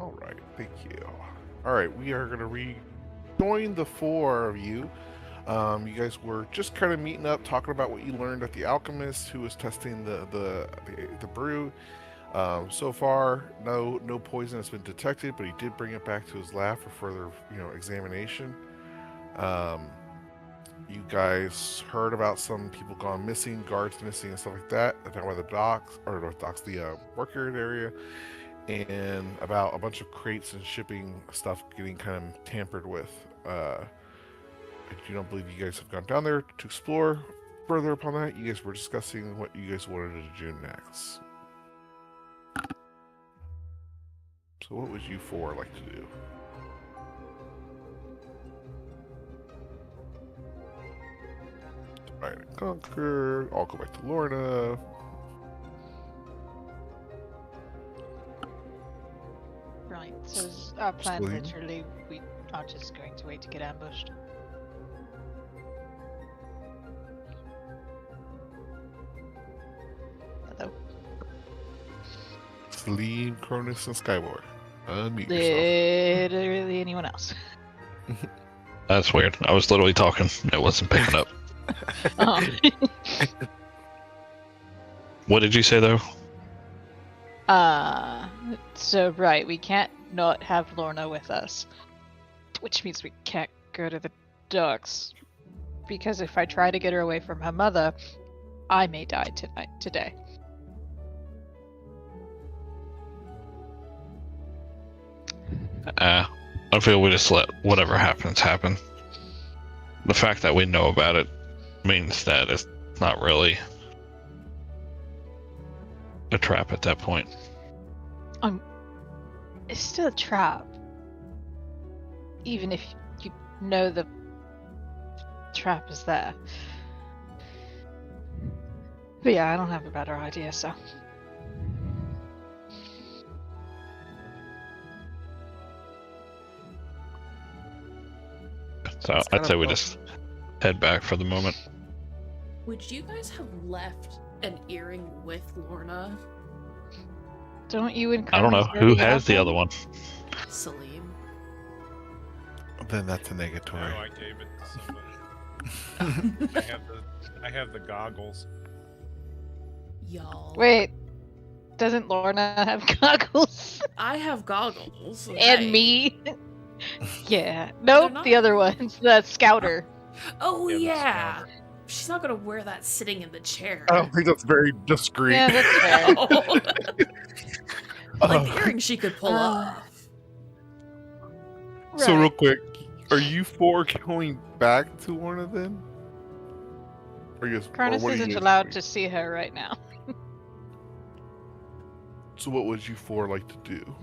Alright, thank you. Alright, we are going to rejoin the four of you. You guys were just kind of meeting up, talking about what you learned at the alchemist who was testing the brew. So far, no poison has been detected, but he did bring it back to his lab for further, examination. Um, you guys heard about some people gone missing, guards missing, and stuff like that. Down by the docks, or not docks, the worker area, and about a bunch of crates and shipping stuff getting kind of tampered with. I do not believe you guys have gone down there to explore further upon that. You guys were discussing what you guys wanted to do next. So what would you four like to do? Divide and conquer. I'll go back to Lorna. Right, so is our plan Celine? literally we are just going to wait to get ambushed? Hello? Celine, Cronus, and Skyward. Unmute yourself. Literally anyone else? That's weird. I was literally talking. It wasn't picking up. Oh. What did you say, though? So right, we can't not have Lorna with us. Which means we can't go to the docks. Because if I try to get her away from her mother, I may die today. I feel we just let whatever happens happen. The fact that we know about it means that it's not really a trap at that point. It's still a trap. Even if you know the trap is there. But yeah, I don't have a better idea, so. So It's I'd kind say of we tough. just head back for the moment. Would you guys have left an earring with Lorna? Don't you and I don't know Cronus who already has have the one? other one. Salim. Then that's a negatory. No, I gave it to somebody. I have the goggles. Y'all. Wait, doesn't Lorna have goggles? I have goggles. And okay. me? Yeah. Nope, not- the other one's the scouter. Oh, Yeah, the yeah. scouter. She's not gonna wear that sitting in the chair. I don't think that's very discreet. Yeah, that's fair. Like the earring she could pull off. So Right. real quick, are you four going back to Lorna then? Or you guys, or Cronus what are you isn't guys allowed doing? to see her right now. So what would you four like to do?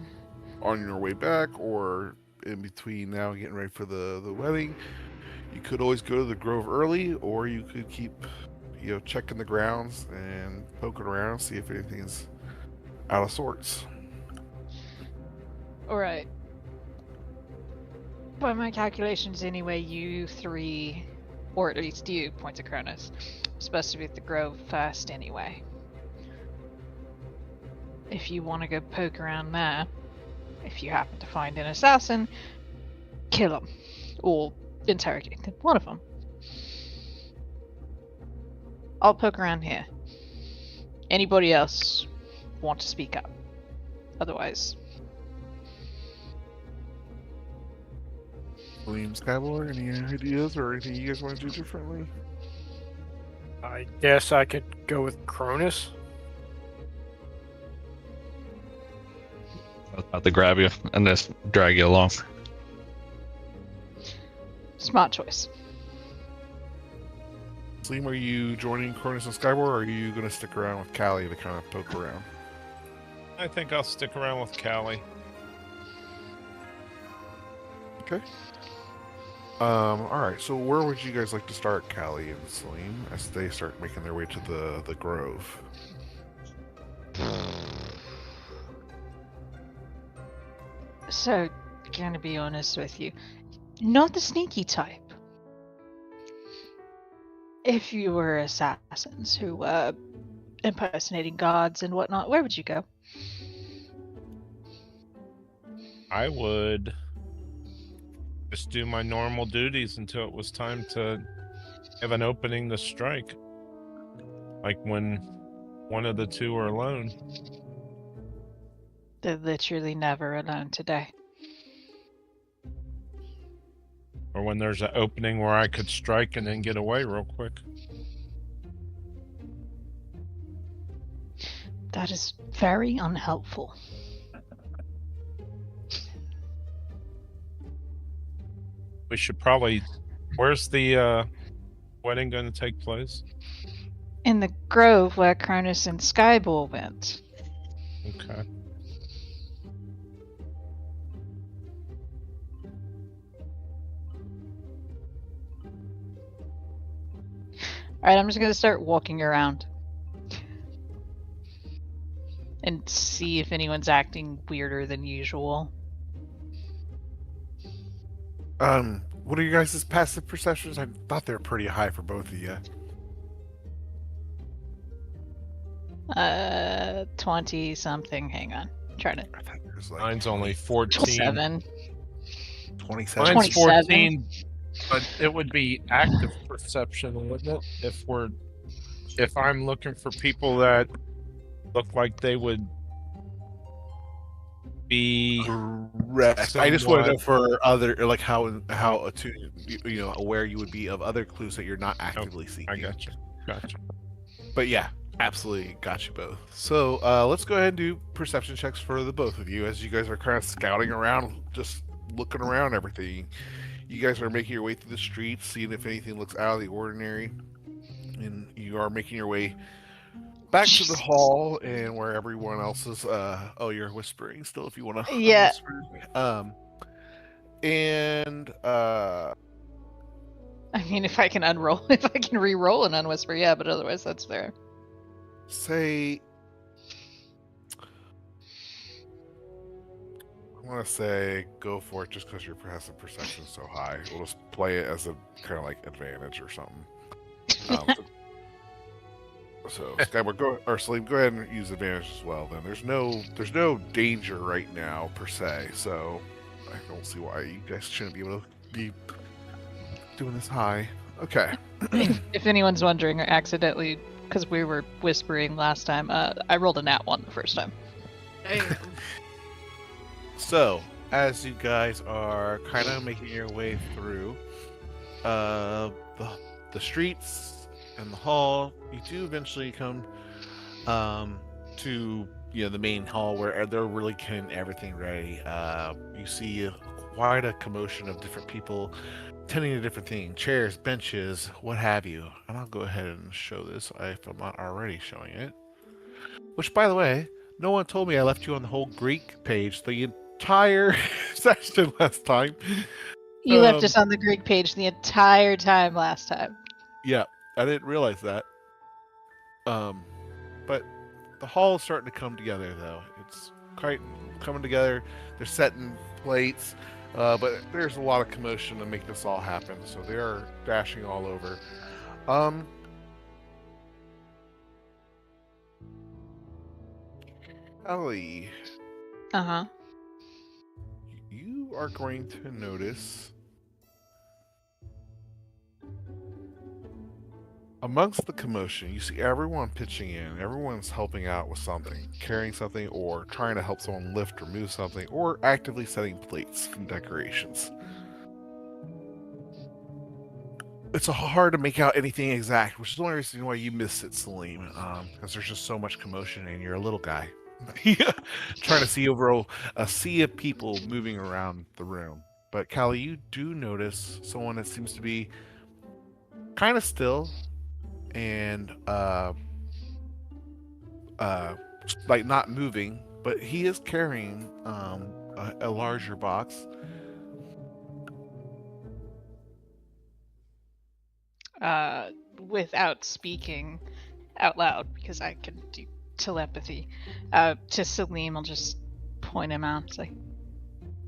On your way back or in between now and getting ready for the wedding? You could always go to the Grove early, or you could keep, checking the grounds and poking around, see if anything's out of sorts. Alright. By my calculations anyway, you three, or at least you, point to Cronus, are supposed to be at the Grove first anyway. If you want to go poke around there, if you happen to find an assassin, kill him. Or interrogate them. One of them. I'll poke around here. Anybody else want to speak up? Otherwise, William Skyward, any ideas or anything you guys want to do differently? I guess I could go with Cronus. I was about to grab you and just drag you along. smart choice. Slim, are you joining Cronus and Skyward, or are you going to stick around with Callie to kind of poke around? I think I'll stick around with Callie. Okay. Alright, so where would you guys like to start, Callie and Salim, as they start making their way to the Grove? So, gonna be honest with you, not the sneaky type. If you were assassins who were impersonating gods and whatnot, where would you go? I would just do my normal duties until it was time to have an opening to strike. Like when one of the two are alone. They're literally never alone today. Or when there's an opening where I could strike and then get away real quick. That is very unhelpful. We should probably... Where's the wedding going to take place? In the grove where Cronus and Skyball went. Okay. Alright, I'm just gonna start walking around. And see if anyone's acting weirder than usual. What are you guys' passive perceptions? I thought they were pretty high for both of you. 20 something. Hang on. Try to. I thought it was like Mine's only 14. 7. 27. Mine's 27. 14, but it would be active perception, wouldn't it? If I'm looking for people that look like they would be Correct. I just want to know somewhat- for other, like how aware you would be of other clues that you're not actively seeking. I gotcha. But yeah, absolutely got you both. So let's go ahead and do perception checks for the both of you as you guys are kind of scouting around, just looking around everything. You guys are making your way through the streets, seeing if anything looks out of the ordinary, and you are making your way back to the hall and where everyone else is. Oh, you're whispering still if you want to. Yeah. I mean, if I can unroll, if I can re-roll an unwhisper, yeah, but otherwise that's fair. Say, I want to say go for it just because your passive perception is so high. We'll just play it as a kind of like advantage or something. So Skyward, Salim, go ahead and use advantage as well. Then there's no danger right now per se, so I don't see why you guys shouldn't be able to be doing this high. Okay. If anyone's wondering, or accidentally, because we were whispering last time, I rolled a nat 1 the first time. Damn. So as you guys are kind of making your way through the streets and the hall, you do eventually come to the main hall where they're really getting everything ready. You see quite a commotion of different people tending to different things, chairs, benches, what have you. And I'll go ahead and show this if I'm not already showing it. Which, by the way, no one told me I left you on the whole Greek page the entire session last time. You left us on the Greek page the entire time last time. Yeah, I didn't realize that. But the hall is starting to come together, though. It's quite coming together. They're setting plates, but there's a lot of commotion to make this all happen. So they are dashing all over. Ellie, Uh-huh. you are going to notice amongst the commotion, you see everyone pitching in. Everyone's helping out with something, carrying something, or trying to help someone lift or move something, or actively setting plates and decorations. It's hard to make out anything exact, which is the only reason why you miss it, Salim, because there's just so much commotion and you're a little guy. Trying to see over a sea of people moving around the room. But Callie, you do notice someone that seems to be kind of still and like not moving, but he is carrying a larger box. Without speaking out loud, because I can do telepathy, to Salim, I'll just point him out. It's like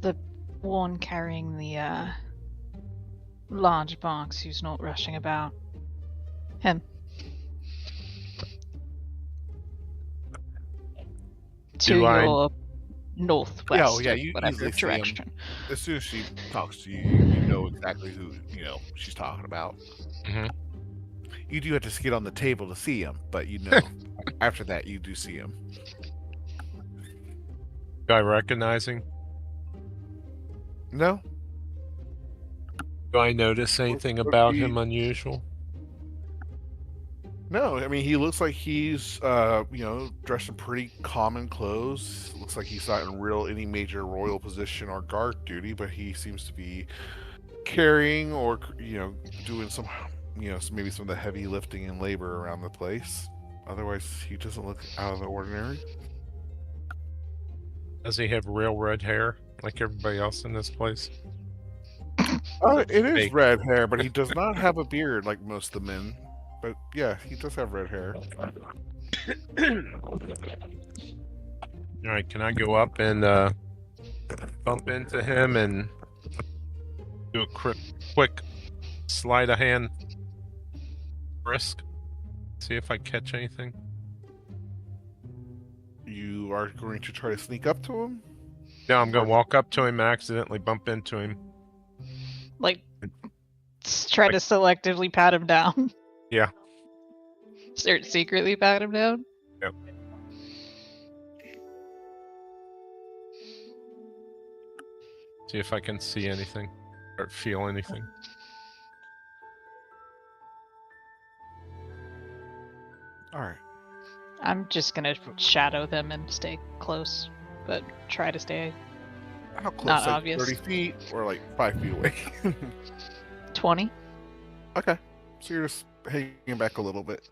the one carrying the large box who's not rushing about. Him. To Do I- your northwest yeah, of you whatever easily see him. direction. As soon as she talks to you, you know exactly who she's talking about. Mhm. You do have to skid on the table to see him, but after that you do see him. Guy recognizing? No, Do I notice anything would about be- him unusual? no. I mean, he looks like he's dressed in pretty common clothes. Looks like he's not in any major royal position or guard duty, but he seems to be carrying or doing some maybe some of the heavy lifting and labor around the place. Otherwise, he doesn't look out of the ordinary. Does he have real red hair like everybody else in this place? It is fake? red hair, but he does not have a beard like most of the men. But yeah, he does have red hair. Alright, can I go up and bump into him and do a quick sleight of hand risk? See if I catch anything. You are going to try to sneak up to him? No, I'm gonna walk up to him, accidentally bump into him. Like, try to selectively pat him down. Yeah. Start secretly pat him down. Yep. See if I can see anything or feel anything. All right. I'm just gonna shadow them and stay close, but try to stay How close? Not like obvious. 30 feet or like 5 feet away? 20. Okay. So you're just hanging back a little bit.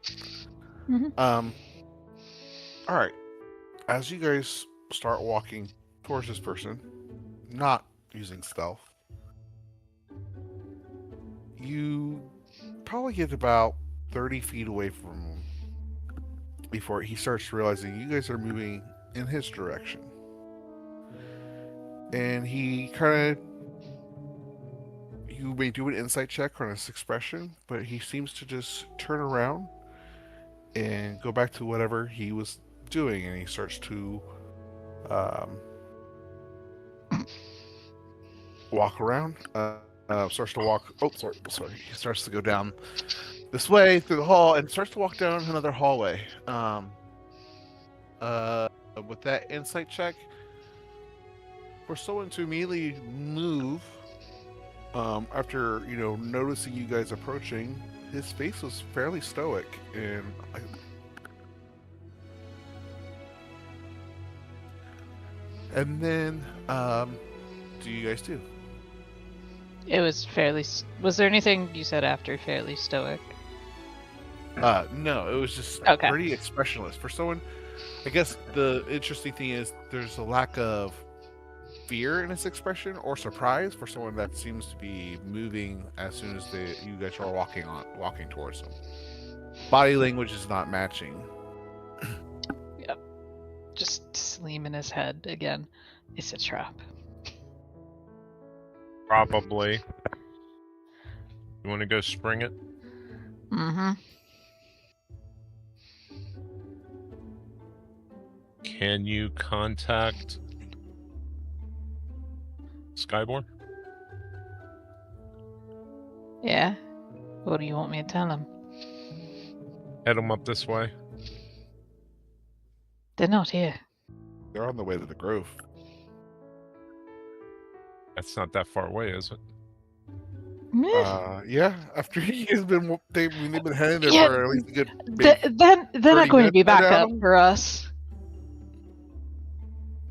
Mhm. All right. As you guys start walking towards this person, not using stealth, you probably get about 30 feet away from him before he starts realizing you guys are moving in his direction. And he kind of, you may do an insight check on his expression, but he seems to just turn around and go back to whatever he was doing, and he starts to walk around. Starts to walk. Oh, sorry. He starts to go down this way through the hall and starts to walk down another hallway. With that insight check, for someone to immediately move after noticing you guys approaching, his face was fairly stoic, and then do you guys do? It was fairly. Was there anything you said after fairly stoic? No, it was just Okay. pretty expressionless for someone. I guess the interesting thing is there's a lack of fear in his expression or surprise for someone that seems to be moving as soon as you guys are walking towards him. Body language is not matching. Just Slim in his head again. It's a trap. Probably. You want to go spring it? Mm-hmm. Can you contact Skyborn? Yeah. What do you want me to tell him? Head him up this way. They're not here. They're on the way to the Grove. That's not that far away, is it? Yeah. After they've been heading there Yeah, for at least a good. big- They're 30 not going to be minutes by back up now? for us.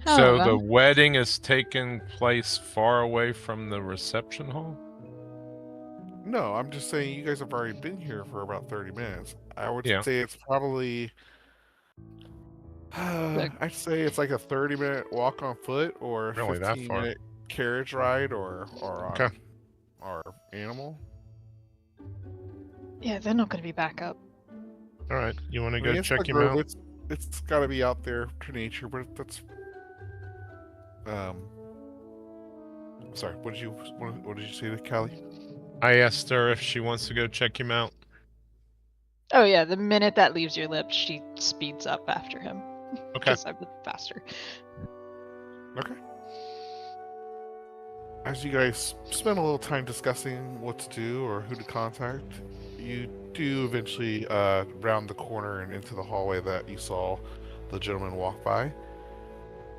So the However, wedding is taking place far away from the reception hall? No, I'm just saying you guys have already been here for about 30 minutes. I would Yeah. say it's probably. I'd say it's like a 30-minute walk on foot or a Really, that far? 15-minute carriage ride or Okay. or animal. yeah, they're not going to be back up. Alright, you want to I go mean, it's check the him Grove, out? It's got to be out there to nature, but that's. Sorry. What did you say to Callie? I asked her if she wants to go check him out. Oh yeah, the minute that leaves your lips, she speeds up after him. Okay. Because I'm faster. Okay. As you guys spend a little time discussing what to do or who to contact, you do eventually round the corner and into the hallway that you saw the gentleman walk by.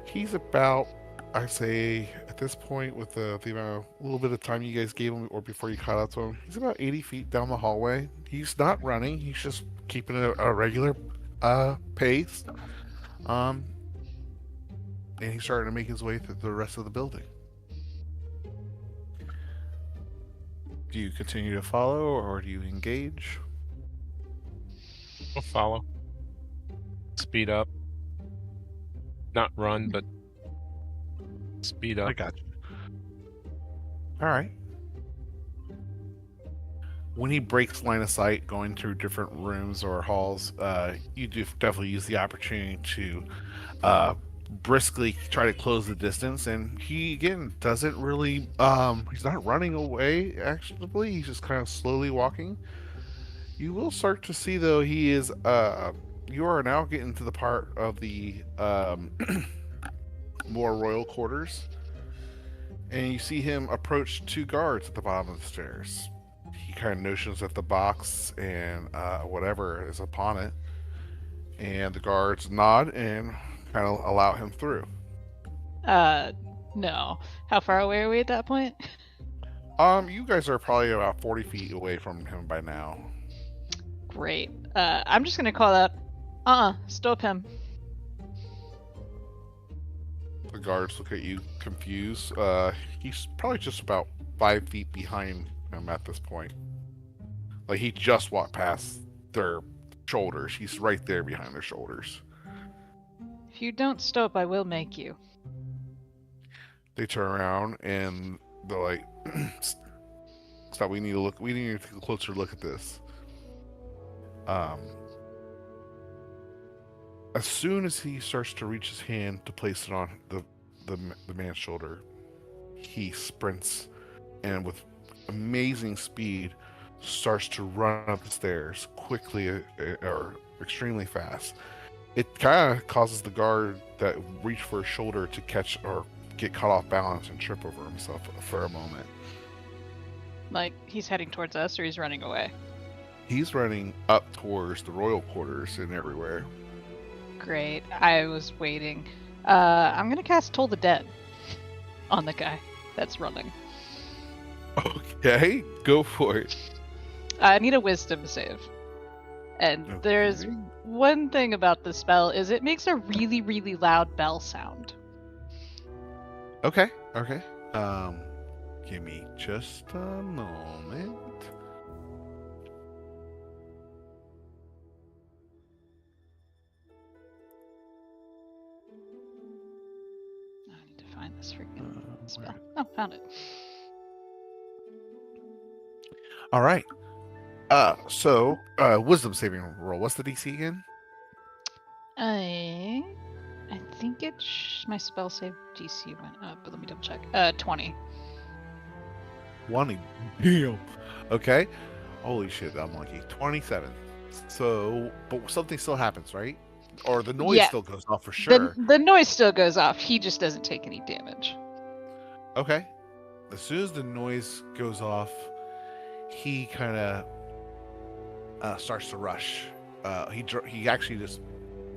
He's about, I say, at this point, with the amount of little bit of time you guys gave him, or before you caught up to him, he's about 80 feet down the hallway. He's not running. He's just keeping a regular pace. Um, and he's starting to make his way through the rest of the building. Do you continue to follow, or do you engage? We'll follow. Speed up. Not run, but speed up. I got you. All right. When he breaks line of sight going through different rooms or halls, you do definitely use the opportunity to briskly try to close the distance. And he, again, doesn't really, he's not running away, actually. He's just kind of slowly walking. You will start to see, though, he is, you are now getting to the part of the more royal quarters. And you see him approach two guards at the bottom of the stairs. He kind of notions that the box and whatever is upon it, and the guards nod and kind of allow him through. No. How far away are we at that point? You guys are probably about 40 feet away from him by now. Great. I'm just gonna call out, stop him. The guards look at you confused. He's probably just about 5 feet behind him at this point. Like, he just walked past their shoulders. He's right there behind their shoulders. If you don't stop, I will make you. They turn around and they're like, "Stop! We need to take a closer look at this." As soon as he starts to reach his hand to place it on the man's shoulder, he sprints and with amazing speed starts to run up the stairs quickly or extremely fast. It kind of causes the guard that reached for his shoulder to catch or get caught off balance and trip over himself for a moment. Like, he's heading towards us or he's running away? He's running up towards the royal quarters and everywhere. Great. I was waiting. I'm gonna cast Toll the Dead on the guy that's running. Okay, go for it. I need a wisdom save. And Okay. there's one thing about the spell is it makes a really, really loud bell sound. Okay. Give me just a moment. I need to find this freaking spell. Oh, found it. All right. So wisdom saving roll. What's the DC again? I think my spell save DC went up, but let me double check. 20. 20. Damn. Okay. Holy shit, I'm lucky. 27. So, but something still happens, right? Or the noise Yeah. still goes off for sure. The noise still goes off. He just doesn't take any damage. Okay. As soon as the noise goes off, he kind of starts to rush. He actually just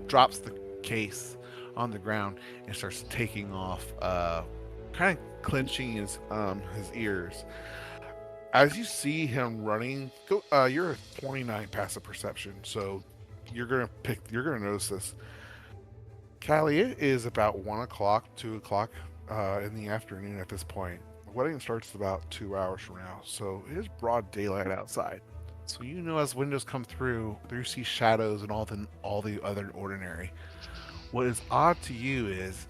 drops the case on the ground and starts taking off, kind of clenching his ears. As you see him running, you're a 29 passive perception, so you're gonna notice this. Callie, it is about 1 o'clock, 2 o'clock in the afternoon at this point. The wedding starts about 2 hours from now, so it is broad daylight outside. So you know, as windows come through, you see shadows and all the other ordinary. What is odd to you is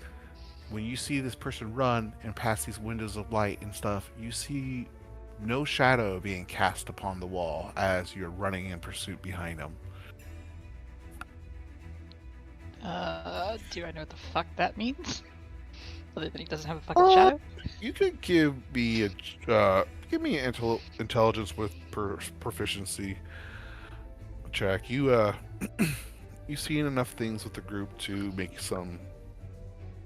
when you see this person run and pass these windows of light and stuff, you see no shadow being cast upon the wall as you're running in pursuit behind them. Do I know what the fuck that means? Other than he doesn't have a fucking shadow? You could give me an intelligence with proficiency check. You you've seen enough things with the group to make some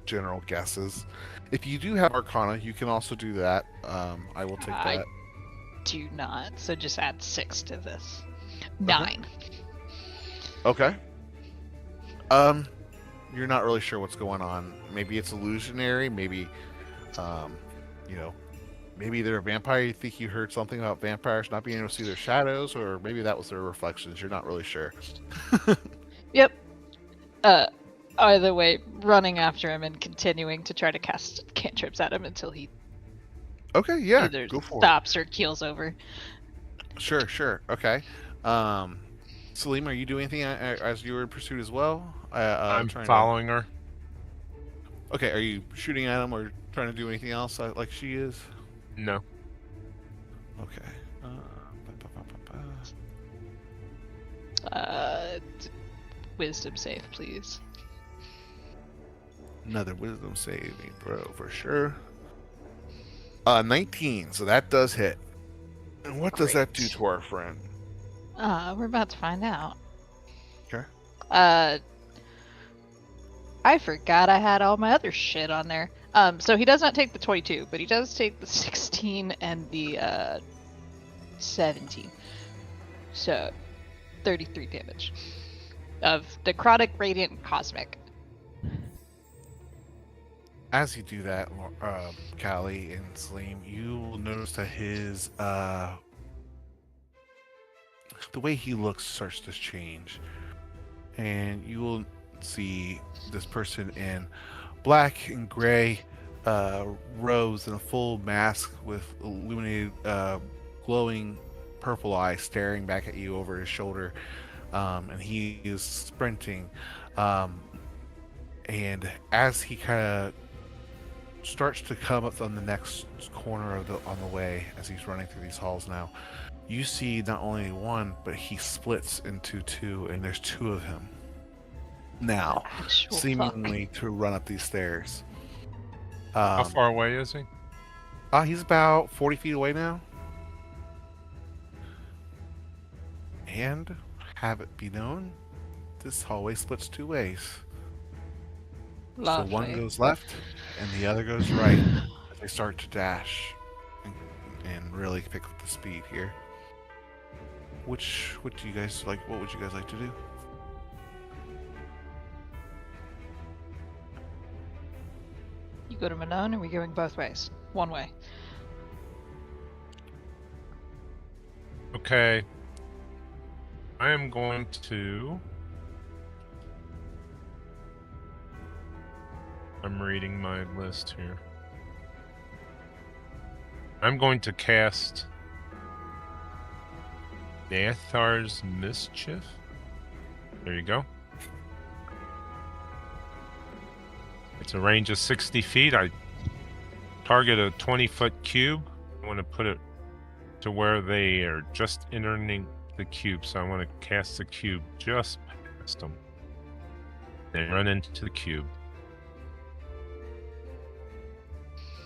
general guesses. If you do have Arcana, you can also do that. I will take I that. do not, so just add 6 to this. 9. Okay. You're not really sure what's going on. Maybe it's illusionary. Maybe, you know, maybe they're a vampire. You think you heard something about vampires not being able to see their shadows, or maybe that was their reflections. You're not really sure. Yep. Either way, running after him and continuing to try to cast cantrips at him until he Okay, yeah, either go for stops or keels over. it. Sure. Okay. Salim, are you doing anything as you were in pursuit as well? I'm trying to- following her. Okay, are you shooting at him or trying to do anything else like she is? No. Okay. Wisdom save, please. Another wisdom saving throw for sure. 19, so that does hit. And what does that do Great. to our friend? We're about to find out. Okay. I forgot I had all my other shit on there. So he does not take the 22, but he does take the 16 and the 17. So 33 damage of necrotic, radiant, and cosmic. As you do that, Callie and Salim, you will notice that his the way he looks starts to change, and you will see this person in black and gray robes and a full mask with illuminated, glowing purple eyes staring back at you over his shoulder, and he is sprinting, and as he kind of starts to come up on the next corner of on the way, as he's running through these halls now, you see not only one, but he splits into two, and there's two of him now, Actual seemingly to run up these stairs. How far away is he? He's about 40 feet away now. And have it be known, this hallway splits two ways. So one Lovely. goes left and the other goes right as they start to dash and really pick up the speed here. What do you guys like? What would you guys like to do? You go to Manon, and we're going both ways. One way. Okay. I am going to... I'm reading my list here. I'm going to cast Nathar's Mischief. There you go. It's a range of 60 feet. I target a 20-foot cube. I want to put it to where they are just entering the cube. So I want to cast the cube just past them. Then run into the cube.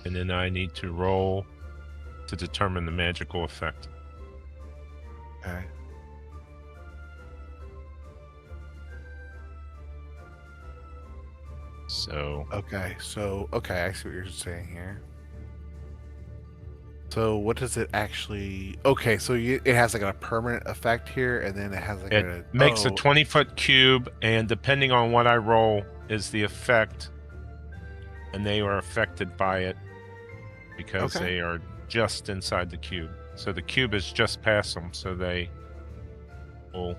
And then I need to roll to determine the magical effect. Okay. So Okay, I see what you're saying here. So what does it actually... Okay, so it has like a permanent effect here, and then it has like it makes a 20-foot cube, and depending on what I roll is the effect, and they are affected by it because Okay. they are just inside the cube. So the cube is just past them, so they will...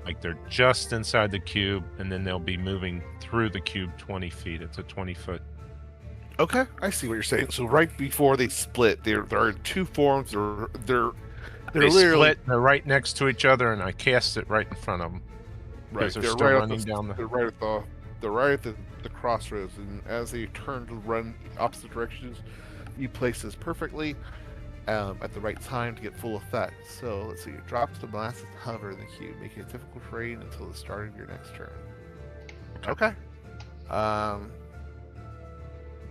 Like they're just inside the cube, and then they'll be moving through the cube 20 feet. It's a 20-foot. Okay, I see what you're saying. So right before they split, they're in two forms. They're They literally split. They're right next to each other, and I cast it right in front of them. right. because they're They're still right running at down the- They're right at the crossroads, and as they turn to run opposite directions, you place this perfectly at the right time to get full effect. So let's see. Drop the molasses and hover in the cube, making it difficult terrain until the start of your next turn. Okay.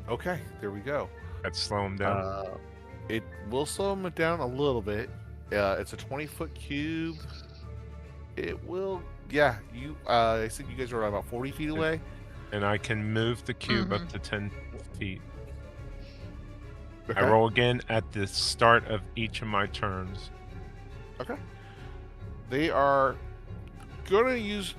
Okay, there we go. Let's slow them down. It will slow them down a little bit. It's a 20-foot cube. It will, yeah. I said you guys are about 40 feet away. and I can move the cube Mhm. up to 10 feet. Okay. I roll again at the start of each of my turns. Okay. They are going to use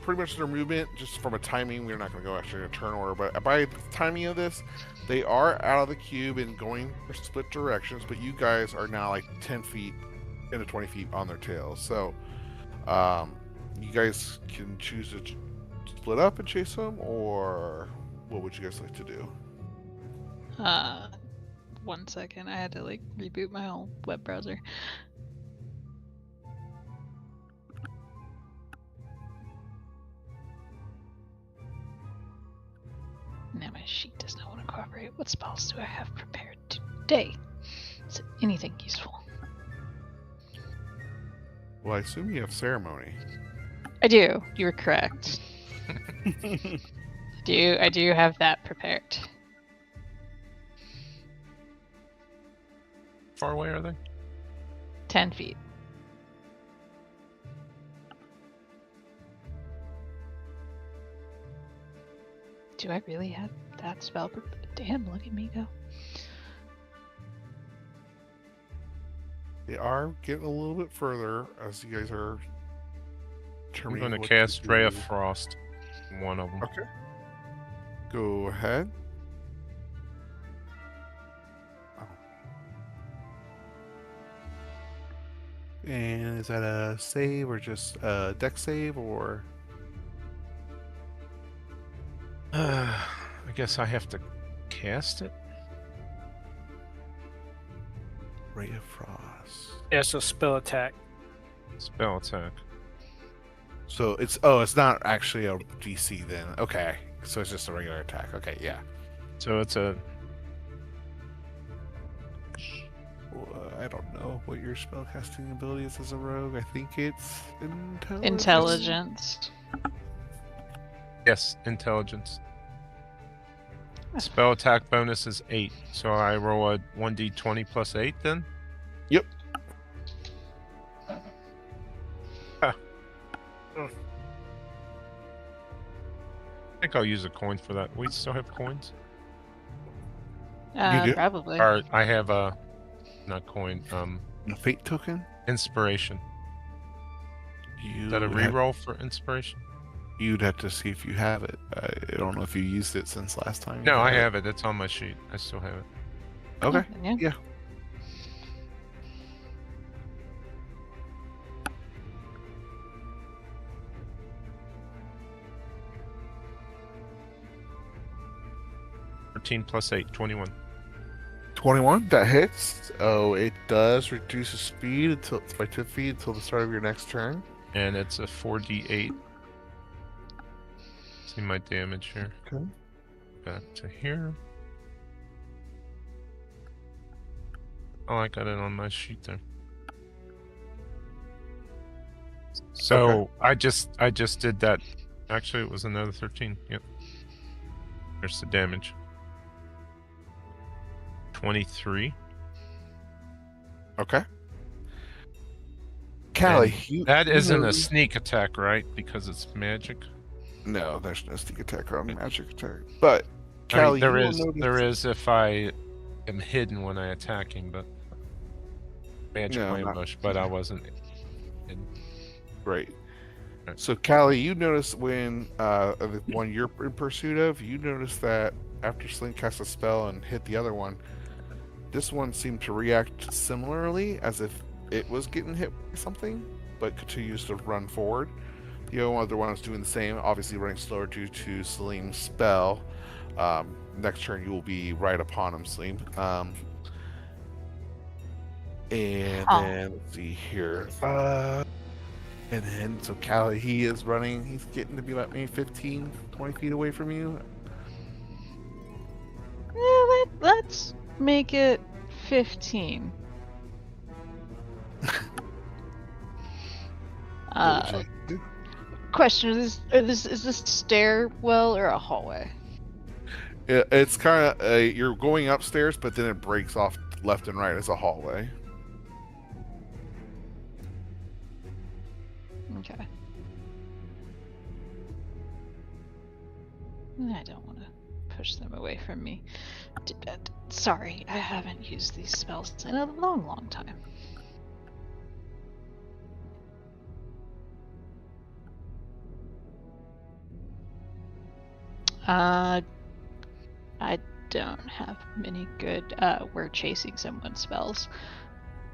pretty much their movement just from a timing. We're not going to go actually in a turn order, but by the timing of this, they are out of the cube and going for split directions, but you guys are now like 10 feet into 20 feet on their tails. So you guys can choose to split up and chase them, or what would you guys like to do? 1 second. I had to like reboot my whole web browser. Now my sheet does not want to cooperate. What spells do I have prepared today? Is it anything useful? Well, I assume you have ceremony. I do. You were correct. I do have that prepared. Far away are they? 10 feet. Do I really have that spell? Damn, look at me go. They are getting a little bit further as you guys are I'm determining going to what cast do. Ray of Frost. One of them. Okay. Go ahead. Oh. And is that a save or just a deck save or? I guess I have to cast it. Ray of Frost. It's a spell attack. Spell attack. So it's not actually a DC then. Okay. So it's just a regular attack. Okay, yeah. So it's a. I don't know what your spellcasting ability is as a rogue. I think it's intelligence. Intelligence. Yes, intelligence. Spell attack bonus is 8. So I roll a 1d20 plus 8 then? Yep. I think I'll use a coin for that. We still have coins? You do? Probably. Or I have a not coin, A fate token. inspiration. You Is that a have- reroll for inspiration? You'd have to see if you have it. I don't know if you used it since last time. No, I have it. It's on my sheet. I still have it. Okay. Yeah. Yeah. Thirteen plus 8, 21. 21. That hits. Oh, it does reduce the speed until by 10 feet until the start of your next turn. And it's a 4d8. See my damage here. Okay. Back to here. Oh, I got it on my sheet there. So I just did that. Actually, it was another 13. Yep. There's the damage. 23. Okay. Callie, That isn't know- a sneak attack, right? Because it's magic. No, there's no sneak attack on magic attack. But I mean, Callie, there you will is. notice- There is if I am hidden when I attacking, but magic No, not- ambush. But I wasn't. hidden. Right. Right. So Callie, you notice when the one you're in pursuit of, you notice that after Sling cast a spell and hit the other one, this one seemed to react similarly as if it was getting hit by something, but continues to run forward. The other one is doing the same, obviously running slower due to Salim's spell. Next turn you will be right upon him, Salim. And Oh. then let's see here. And then so Callie, he is running. He's getting to be like maybe 15, 20 feet away from you. Yeah, let's make it 15. What would you like to do? Question: is this stairwell or a hallway? It's kind of you're going upstairs, but then it breaks off left and right as a hallway. Okay. I don't want to push them away from me. Sorry, I haven't used these spells in a long, long time. I don't have many good we're chasing someone spells.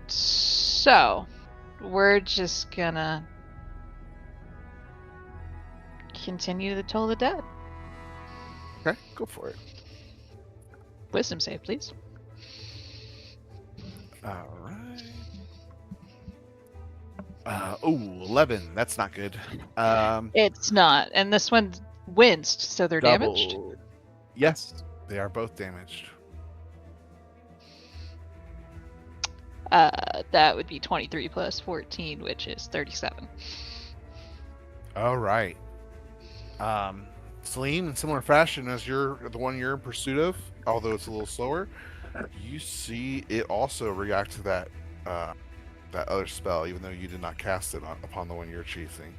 So, we're just gonna continue to Toll the Dead. Okay, go for it. Wisdom save, please. All right. 11. That's not good. It's not, and this one winced, so they're damaged. Double. Yes, they are both damaged. That would be 23 plus 14, which is 37. All right. Celine, in similar fashion as the one you're in pursuit of, although it's a little slower, you see it also react to that that other spell, even though you did not cast it upon the one you're chasing.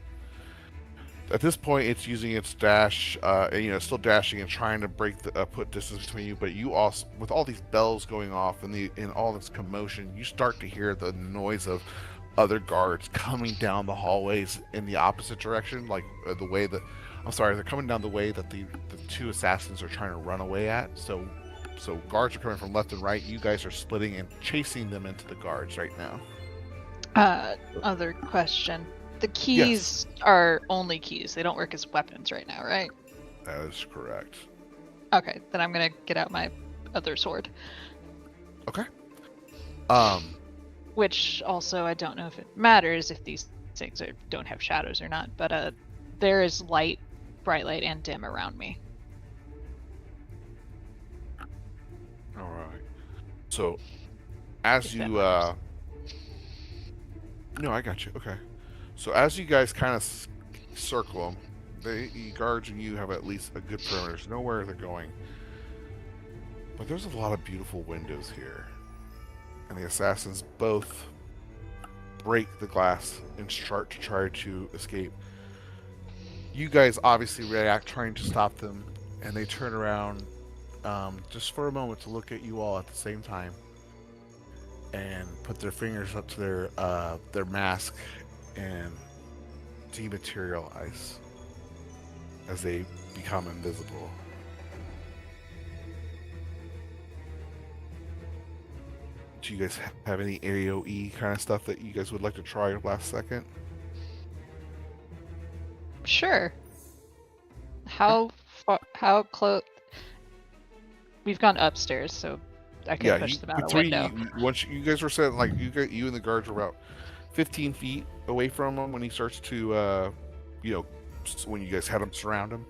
At this point, it's using its dash, still dashing and trying to break put distance between you. But you also, with all these bells going off and all this commotion, you start to hear the noise of other guards coming down the hallways in the opposite direction, like the way that. I'm sorry, they're coming down the way that the two assassins are trying to run away at. So guards are coming from left and right. You guys are splitting and chasing them into the guards right now. Other question. The keys are only keys. They don't work as weapons right now, right? That is correct. Okay, then I'm gonna get out my other sword. Okay. Which also, I don't know if it matters if these things don't have shadows or not, but there is light, bright light, and dim around me. All right. So, as you no, I got you. Okay. So as you guys kind of circle them, the guards and you have at least a good perimeter. There's nowhere they're going. But there's a lot of beautiful windows here. And the assassins both break the glass and start to try to escape. You guys obviously react, trying to stop them, and they turn around just for a moment to look at you all at the same time and put their fingers up to their mask and dematerialize as they become invisible. Do you guys have any AoE kind of stuff that you guys would like to try last second? Sure. How close? We've gone upstairs, so I can push them out a window. Once you guys were saying, like, you and the guards were about 15 feet away from him when he starts to, when you guys had him surround him.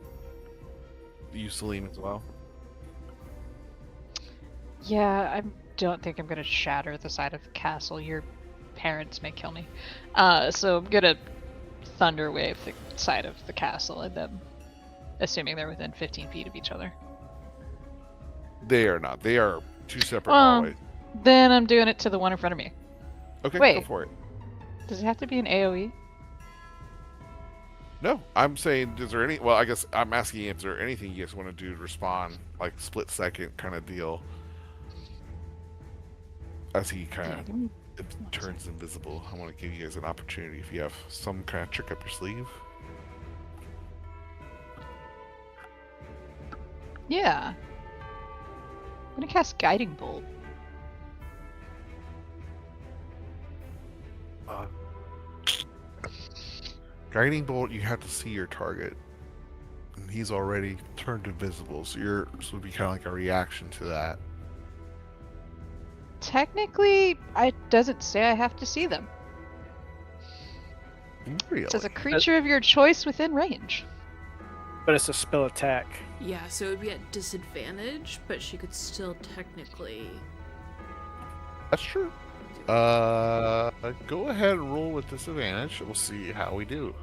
You, Salim, as well. Yeah, I don't think I'm gonna shatter the side of the castle. Your parents may kill me. So I'm gonna thunder wave the side of the castle at them, assuming they're within 15 feet of each other. They are not. They are two separate hallways. Then I'm doing it to the one in front of me. Okay, Wait. go for it. Does it have to be an AoE? No, I'm saying, is there any? Well, I guess I'm asking if there anything you guys want to do to respond, like split second kind of deal, as he kind of turns invisible. I want to give you guys an opportunity if you have some kind of trick up your sleeve. Yeah. I'm gonna cast Guiding Bolt. Guiding Bolt, you have to see your target, and he's already turned invisible, so this would be kind of like a reaction to that. Technically, it doesn't say I have to see them. Really? It says a creature of your choice within range. But it's a spell attack. Yeah, so it would be at disadvantage, but she could still technically. That's true. Go ahead and roll with disadvantage. We'll see how we do.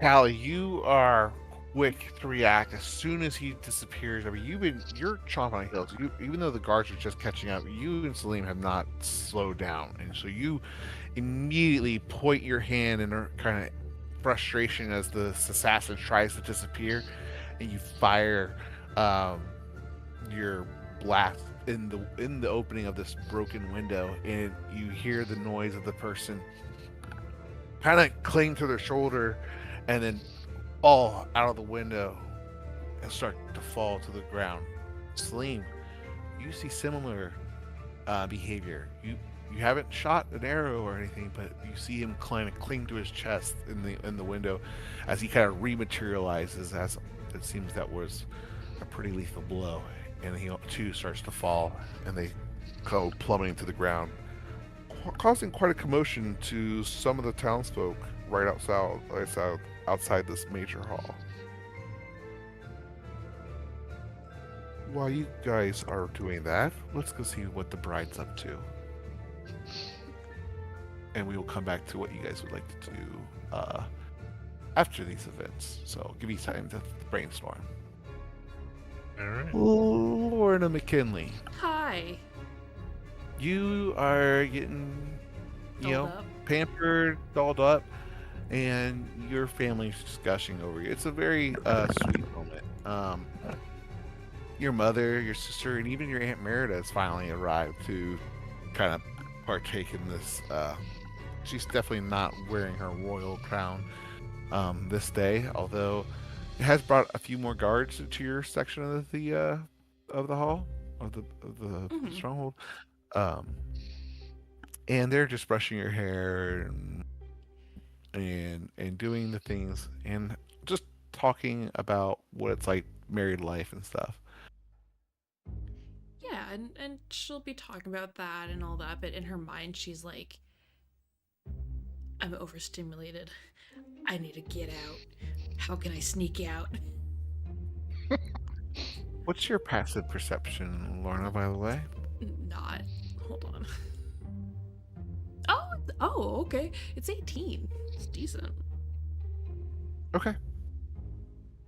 Callie, you are quick to react as soon as he disappears. I mean, you're chomping on heels. Even though the guards are just catching up, you and Salim have not slowed down, and so you immediately point your hand in a kind of frustration as the assassin tries to disappear, and you fire um, your blast in the opening of this broken window, and you hear the noise of the person kind of cling to their shoulder, and then fall out of the window and start to fall to the ground. Salim, you see similar behavior. You haven't shot an arrow or anything, but you see him kind of cling to his chest in the window as he kind of rematerializes. As it seems that was a pretty lethal blow, and he too starts to fall, and they go plummeting to the ground, causing quite a commotion to some of the townsfolk right outside this major hall. While you guys are doing that, let's go see what the bride's up to. And we will come back to what you guys would like to do after these events. So I'll give you time to brainstorm. All right. Lorna McKinley, Hi. you are getting, Dolled up. pampered, dolled up, and your family's just gushing over you. It's a very sweet moment. Your mother, your sister, and even your Aunt Merida has finally arrived to kind of partake in this. She's definitely not wearing her royal crown this day, although it has brought a few more guards to your section of the hall of the Mhm. stronghold, and they're just brushing your hair and doing the things and just talking about what it's like married life and stuff. Yeah, and she'll be talking about that and all that, but in her mind she's like, I'm overstimulated. I need to get out. How can I sneak out? What's your passive perception, Lorna, by the way? Not. Hold on. Oh, okay. It's 18. It's decent. Okay.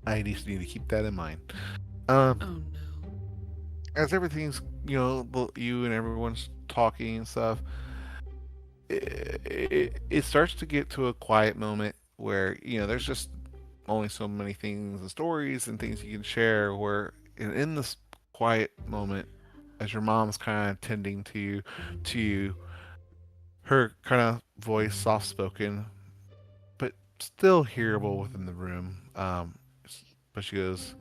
I just need to keep that in mind. Oh no. As everything's, you and everyone's talking and stuff, it starts to get to a quiet moment where, there's just only so many things and stories and things you can share, where in this quiet moment, as your mom's kind of tending to you, her kind of voice, soft spoken, but still hearable within the room. But she goes,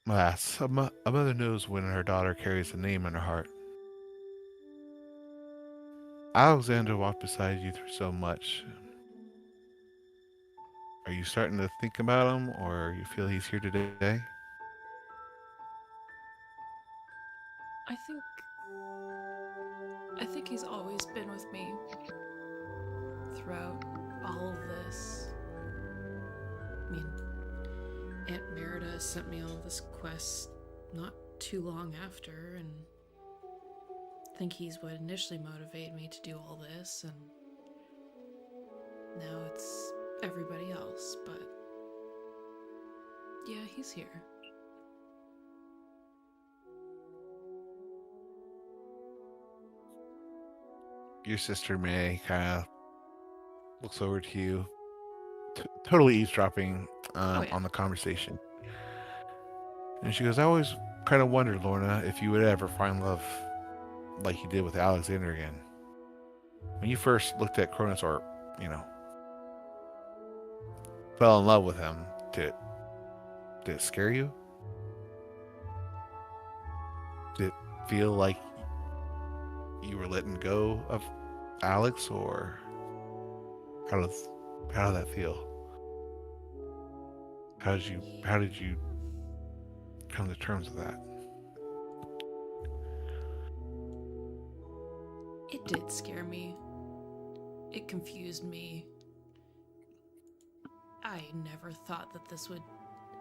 "Lass, a mother knows when her daughter carries a name in her heart. Alexander walked beside you through so much. Are you starting to think about him, or you feel he's here today?" I think he's always been with me throughout all of this. I mean, Aunt Merida sent me all this quest not too long after, and I think he's what initially motivated me to do all this, and now it's everybody else, but yeah, he's here. Your sister May kind of looks over to you, totally eavesdropping Oh, yeah. on the conversation. And she goes, "I always kind of wondered, Lorna, if you would ever find love like you did with Alexander again. When you first looked at Cronus, or, fell in love with him, did it scare you? Did it feel like you were letting go of Alex, or how did that feel? How did you come to terms with that?" It did scare me. It confused me. I never thought that this would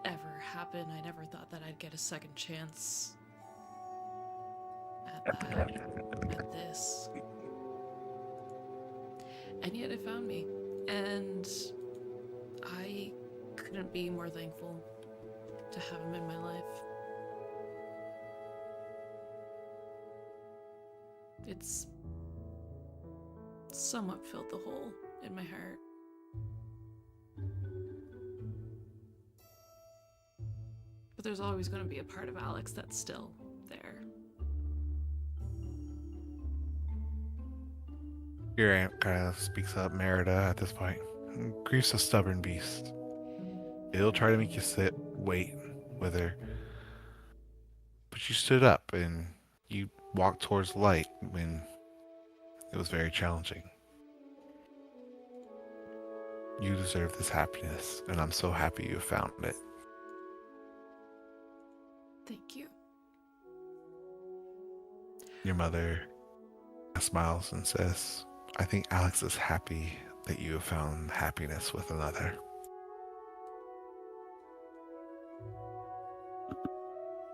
ever happen. I never thought that I'd get a second chance at this. And yet it found me. And I couldn't be more thankful to have him in my life. It's somewhat filled the hole in my heart. But there's always going to be a part of Alex that's still there. Your aunt kind of speaks up, Merida, at this point. Grief's a stubborn beast. It'll try to make you wait with her. But you stood up and you walked towards light when it was very challenging. You deserve this happiness, and I'm so happy you found it. Thank you. Your mother smiles and says, I think Alex is happy that you have found happiness with another.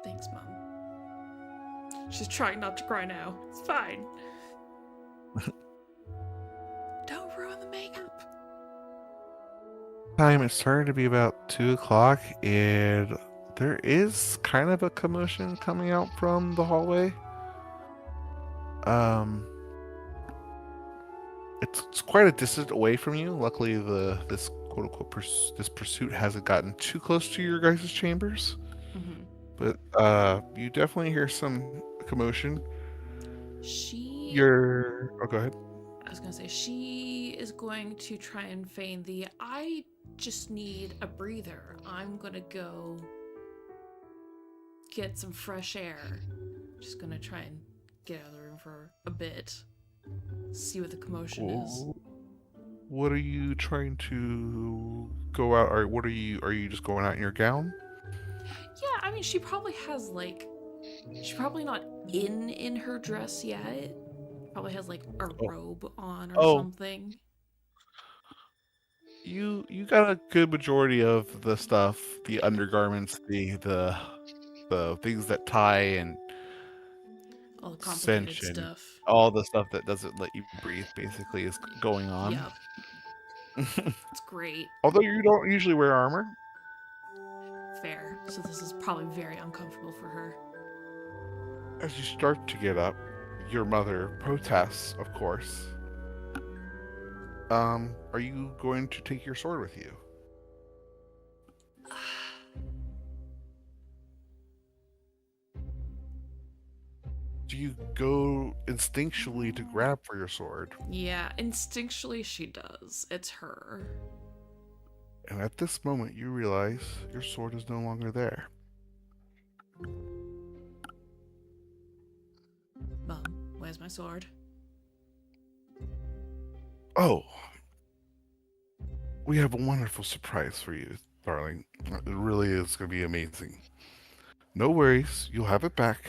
Thanks, Mom. She's trying not to cry now. It's fine. Don't ruin the makeup. Time it's starting to be about 2 o'clock, and there is kind of a commotion coming out from the hallway. It's quite a distance away from you. Luckily, this quote unquote this pursuit hasn't gotten too close to your guys' chambers. Mm-hmm. But you definitely hear some commotion. Oh, go ahead. I was gonna say, she is going to try and feign I just need a breather. I'm gonna go get some fresh air. Just gonna try and get out of the room for a bit. See what the commotion is. What are you trying to go out? Or what are you just going out in your gown? Yeah, I mean, she probably has she's probably not in her dress yet. Probably has a robe on or something. You got a good majority of the stuff, the undergarments, the things that tie and All the complicated cinch and stuff. all the stuff that doesn't let you breathe basically is going on. Yep. It's great. Although you don't usually wear armor. Fair. So this is probably very uncomfortable for her. As you start to get up, your mother protests, of course. Are you going to take your sword with you? Do you go instinctually to grab for your sword? Yeah, instinctually she does. It's her. And at this moment, you realize your sword is no longer there. Mom, where's my sword? Oh, we have a wonderful surprise for you, darling. It really is going to be amazing. No worries, you'll have it back.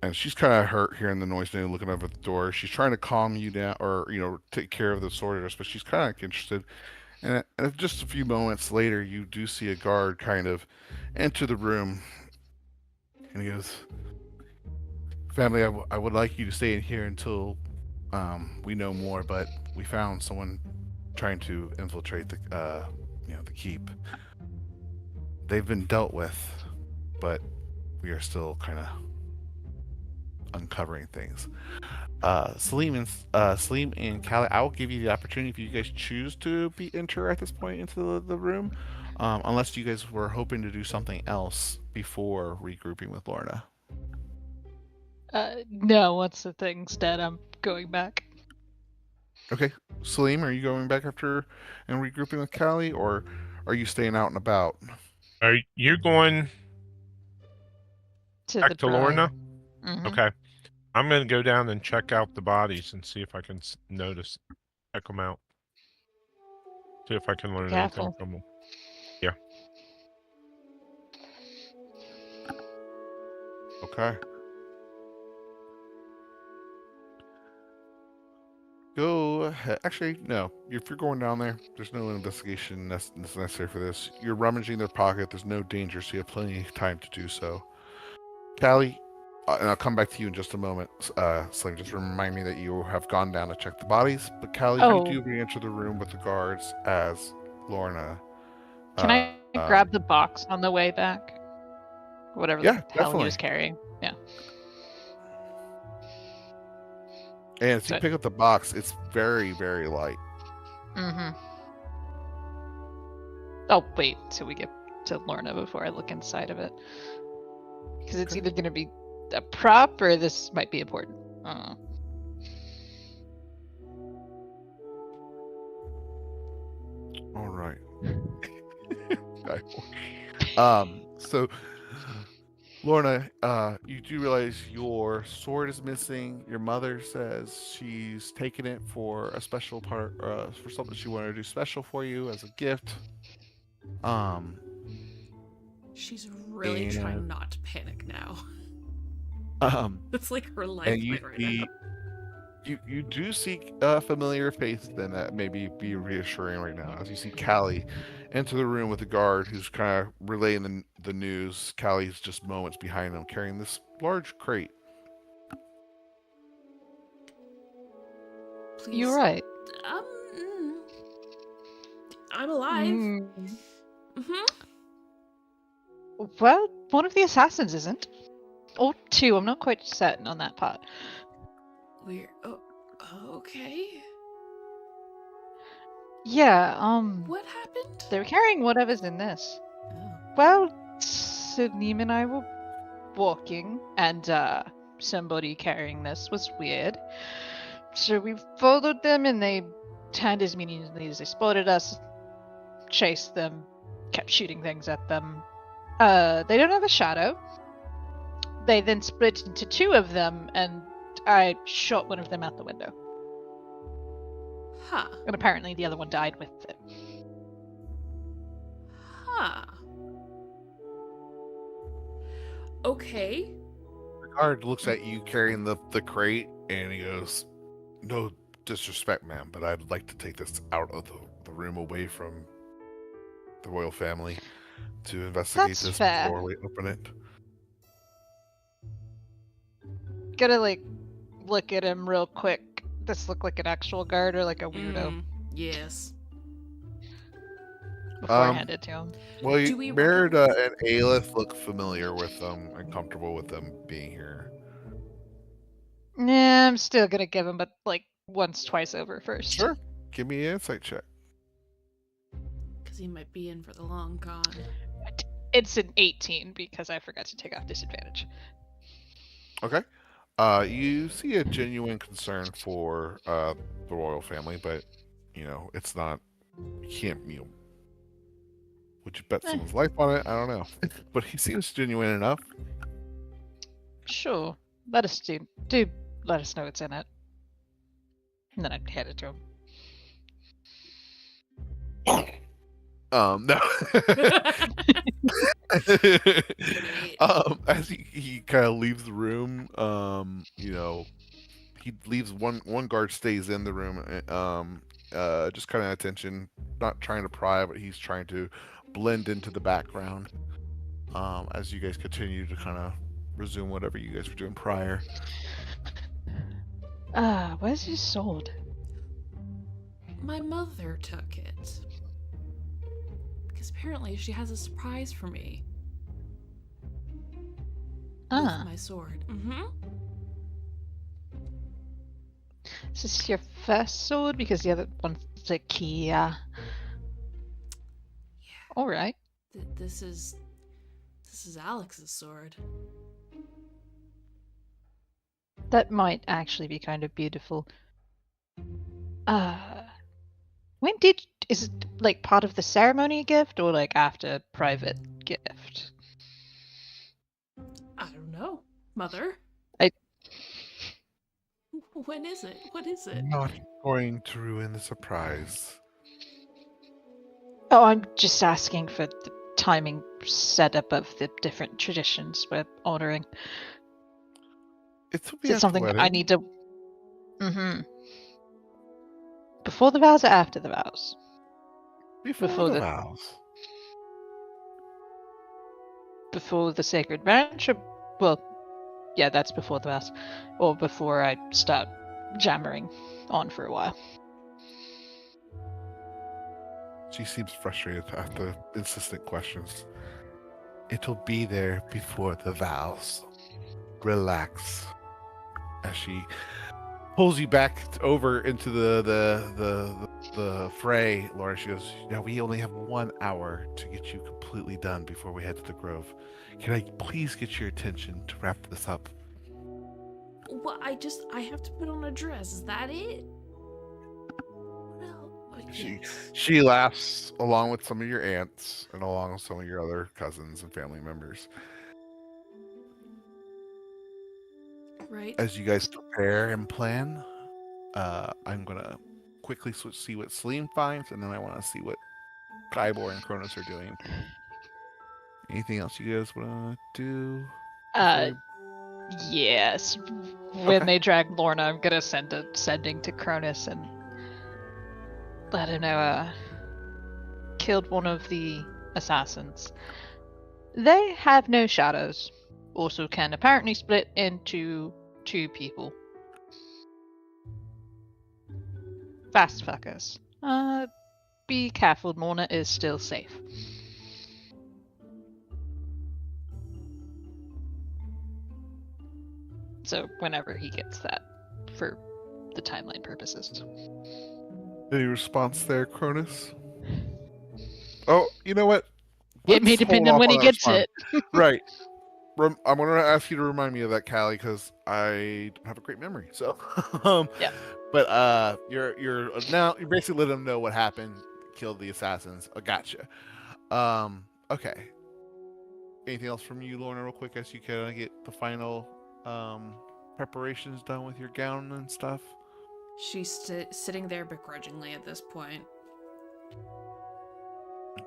And she's kind of hurt hearing the noise and looking up at the door. She's trying to calm you down or, take care of the sorters, but she's kind of interested. And just a few moments later, you do see a guard kind of enter the room. And he goes, family, I would like you to stay in here until we know more, but we found someone trying to infiltrate the keep. They've been dealt with, but we are still kind of uncovering things. Salim and Callie, I will give you the opportunity if you guys choose to enter at this point into the room, unless you guys were hoping to do something else before regrouping with Lorna. No, once the thing's dead, I'm going back. Okay, Salim, are you going back after and regrouping with Callie, or are you staying out and about? Are you going To back the to bride. Lorna? Mhm. Okay. I'm going to go down and check out the bodies and see if I can check them out. See if I can learn anything Careful. from them. Yeah. Okay. Go ahead. Actually, no. If you're going down there, there's no investigation necessary for this. You're rummaging their pocket. There's no danger, so you have plenty of time to do so. Callie, and I'll come back to you in just a moment. Sling, just remind me that you have gone down to check the bodies. But Callie, Oh. you do re-enter the room with the guards as Lorna. Can I grab the box on the way back? Whatever Yeah, the hell he definitely. was carrying. Yeah. And as you So- pick up the box, it's very, very light. Mm-hmm. I'll wait till we get to Lorna before I look inside of it. Because it's either going to be a prop or this might be important. All right. So Lorna, you do realize your sword is missing. Your mother says she's taken it for a special part, for something she wanted to do special for you as a gift. She's really trying And- not to panic now. Um, It's like her and lifeline you right see, now. you do see a familiar face. Then that maybe be reassuring right now, as you see Callie enter the room with the guard, who's kind of relaying the news. Callie's just moments behind him, carrying this large crate. Please. You're right. I'm alive. Mm. Mm-hmm. Well, one of the assassins isn't. Or two, I'm not quite certain on that part. We're okay. Yeah, What happened? they were carrying whatever's in this. Oh. Well, Neem and I were walking, and somebody carrying this was weird. So we followed them, and they turned as immediately as they spotted us, chased them, kept shooting things at them. They don't have a shadow. They then split into two of them, and I shot one of them out the window. Huh. And apparently the other one died with it. Huh. Okay. The guard looks at you carrying the crate, and he goes, "No disrespect, ma'am, but I'd like to take this out of the room away from the royal family to investigate That's this fair. before we open it." Gotta look at him real quick. This look like an actual guard or like a weirdo Yes. before I Um, hand it to him. Well, Do we Merida and Aelith look familiar with them and comfortable with them being here. Yeah, I'm still gonna give him, but like once, twice over first. Sure. Give me an insight check. Because he might be in for the long con. It's an 18 because I forgot to take off disadvantage. Okay. You see a genuine concern for the royal family, but it's not. You can't. Would you bet someone's life on it? I don't know. But he seems genuine enough. Sure. Let us do let us know what's in it. And then I'd hand it to him. No. As he kind of leaves the room, he leaves one guard stays in the room, just kind of attention, not trying to pry, but he's trying to blend into the background. As you guys continue to kind of resume whatever you guys were doing prior. Where's his sword? My mother took it. Because apparently she has a surprise for me. With my sword. Mm-hmm. Is this your first sword? Because the other one's a key, Yeah. Alright. This is Alex's sword. That might actually be kind of beautiful. Is it like part of the ceremony gift or like after private gift? I don't know. Mother? I- When is it? What is it? Not going to ruin the surprise. Oh, I'm just asking for the timing setup of the different traditions we're honoring. It's Is it something I need to... Mm-hmm. Before the vows or after the vows? before the vows. Before the sacred marriage? Or, well, Yeah, that's before the mass, or before I start jammering on for a while. She seems frustrated at the insistent questions. It'll be there before the vows. Relax. As she pulls you back over into the fray, Laura. She goes, "Now we only have 1 hour to get you completely done before we head to the grove. Can I please get your attention to wrap this up?" Well, I have to put on a dress. Is that it? Well, yes. She laughs along with some of your aunts and along with some of your other cousins and family members. Right. As you guys prepare and plan, I'm gonna quickly see what Celine finds, and then I want to see what Kybor and Cronus are doing. Anything else you guys want to do? Uh, before yes. When Okay. they drag Lorna, I'm gonna sending to Cronus and let him know killed one of the assassins. They have no shadows. Also can apparently split into 2 people. Fast fuckers. Be careful, Lorna is still safe. So whenever he gets that, for the timeline purposes. Any response there, Cronus? Oh, you know what? It may Let's depend hold on when off he that gets response. it. Right. I'm going to ask you to remind me of that, Callie, because I don't have a great memory. So, Yeah. But you're now you basically let them know what happened, killed the assassins. Gotcha. Okay. Anything else from you, Lorna, real quick, as you kind of get the final preparations done with your gown and stuff? She's sitting there begrudgingly at this point.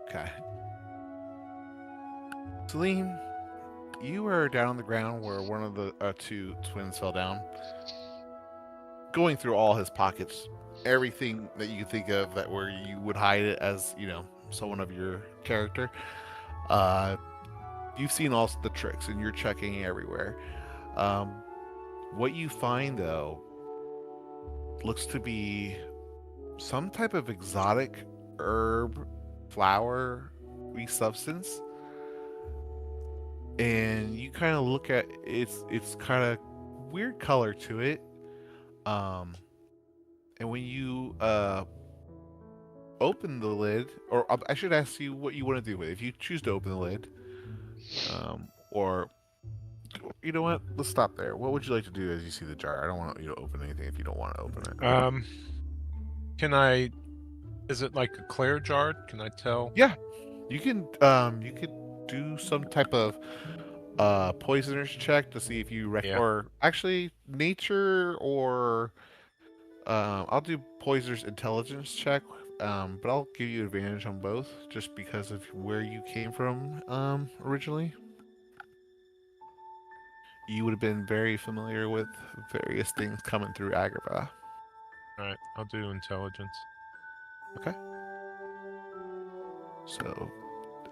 Okay. Celine, you were down on the ground where one of the 2 twins fell down. Going through all his pockets, everything that you could think of that where you would hide it as, someone of your character. You've seen all the tricks and you're checking everywhere. What you find, though, looks to be some type of exotic herb, flower, substance. And you kind of look at it's kind of weird color to it. And when you open the lid, or I should ask you what you want to do with it. If you choose to open the lid, or you know what, let's stop there. What would you like to do as you see the jar? I don't want you to open anything if you don't want to open it. Can I? Is it like a clear jar? Can I tell? Yeah, you can. You could do some type of poisoner's check to see if you Yeah. or actually nature or I'll do poisoner's intelligence check. But I'll give you advantage on both just because of where you came from originally. You would have been very familiar with various things coming through Agrabah. All right, I'll do intelligence. Okay. So,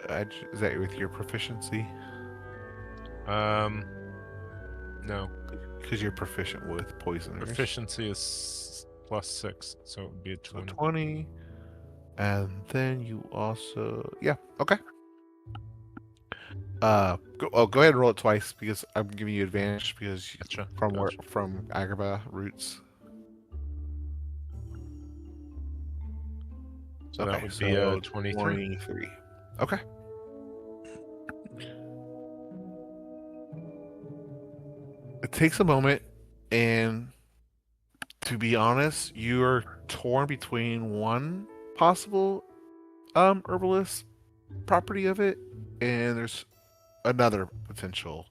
is that with your proficiency? No. Because you're proficient with poisoners. Proficiency is +6, so it would be a 20. 20. And then you also... Yeah, okay. Go ahead and roll it twice because I'm giving you advantage because Gotcha. from Agrabah roots. So that would be a 23. 23. Okay. It takes a moment, and to be honest, you're torn between one possible herbalist property of it, and there's another potential.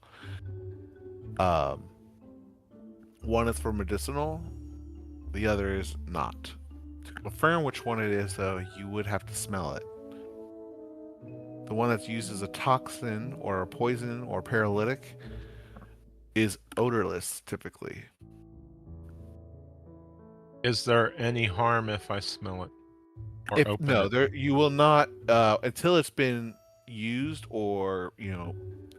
One is for medicinal, the other is not. To confirm which one it is, though, you would have to smell it. The one that's used as a toxin or a poison or paralytic is odorless, typically. Is there any harm if I smell it? Or If, open no, it? there you will not until it's been used or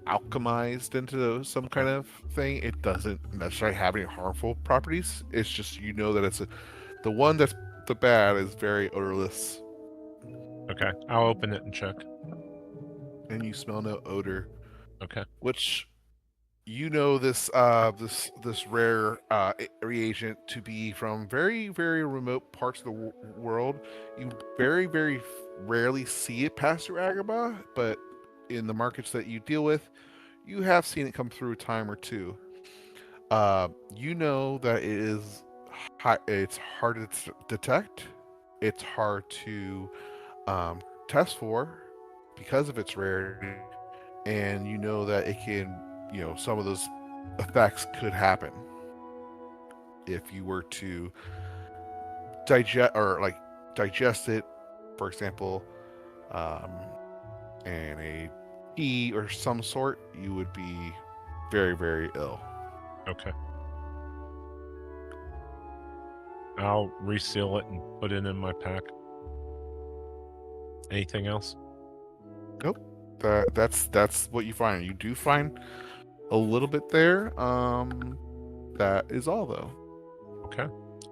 alchemized into some kind of thing, it doesn't necessarily have any harmful properties. It's just you know that the one that's the bad is very odorless, Okay, I'll open it and check. and you smell no odor, Okay. which you know this rare reagent to be from very very remote parts of the world. You very rarely see it pass through Agrabah, but in the markets that you deal with, you have seen it come through a time or two. You know that it is it's hard to detect. It's hard to test for because of its rarity, and you know that it can, some of those effects could happen if you were to digest it, for example, um, in a tea or some sort. You would be very ill. Okay. I'll reseal it and put it in my pack. Anything else? Nope. That's what you find. You do find a little bit there. That is all though. Okay.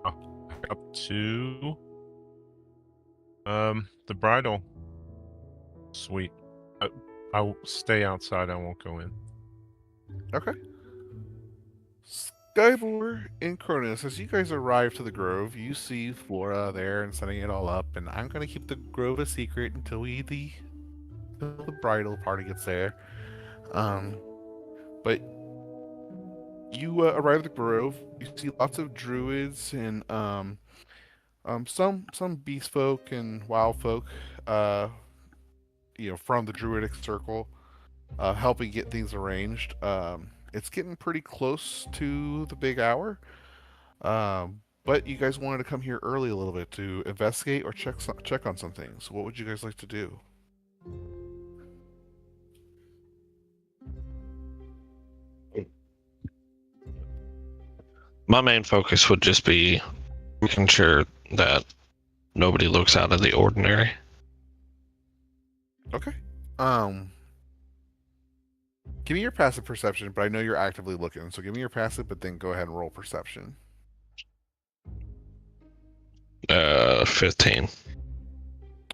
I'll back up to the bridal suite. I'll stay outside. I won't go in. Okay. Skyboard and Cronus, as you guys arrive to the Grove, you see Flora there and setting it all up, and I'm gonna keep the Grove a secret until the bridal party gets there. But you arrive at the Grove. You see lots of druids and some beast folk and wild folk, from the druidic circle, helping get things arranged. It's getting pretty close to the big hour. But you guys wanted to come here early a little bit to investigate or check on some things. What would you guys like to do? My main focus would just be making sure that nobody looks out of the ordinary. Okay. Give me your passive perception, but I know you're actively looking, so give me your passive, but then go ahead and roll perception. 15.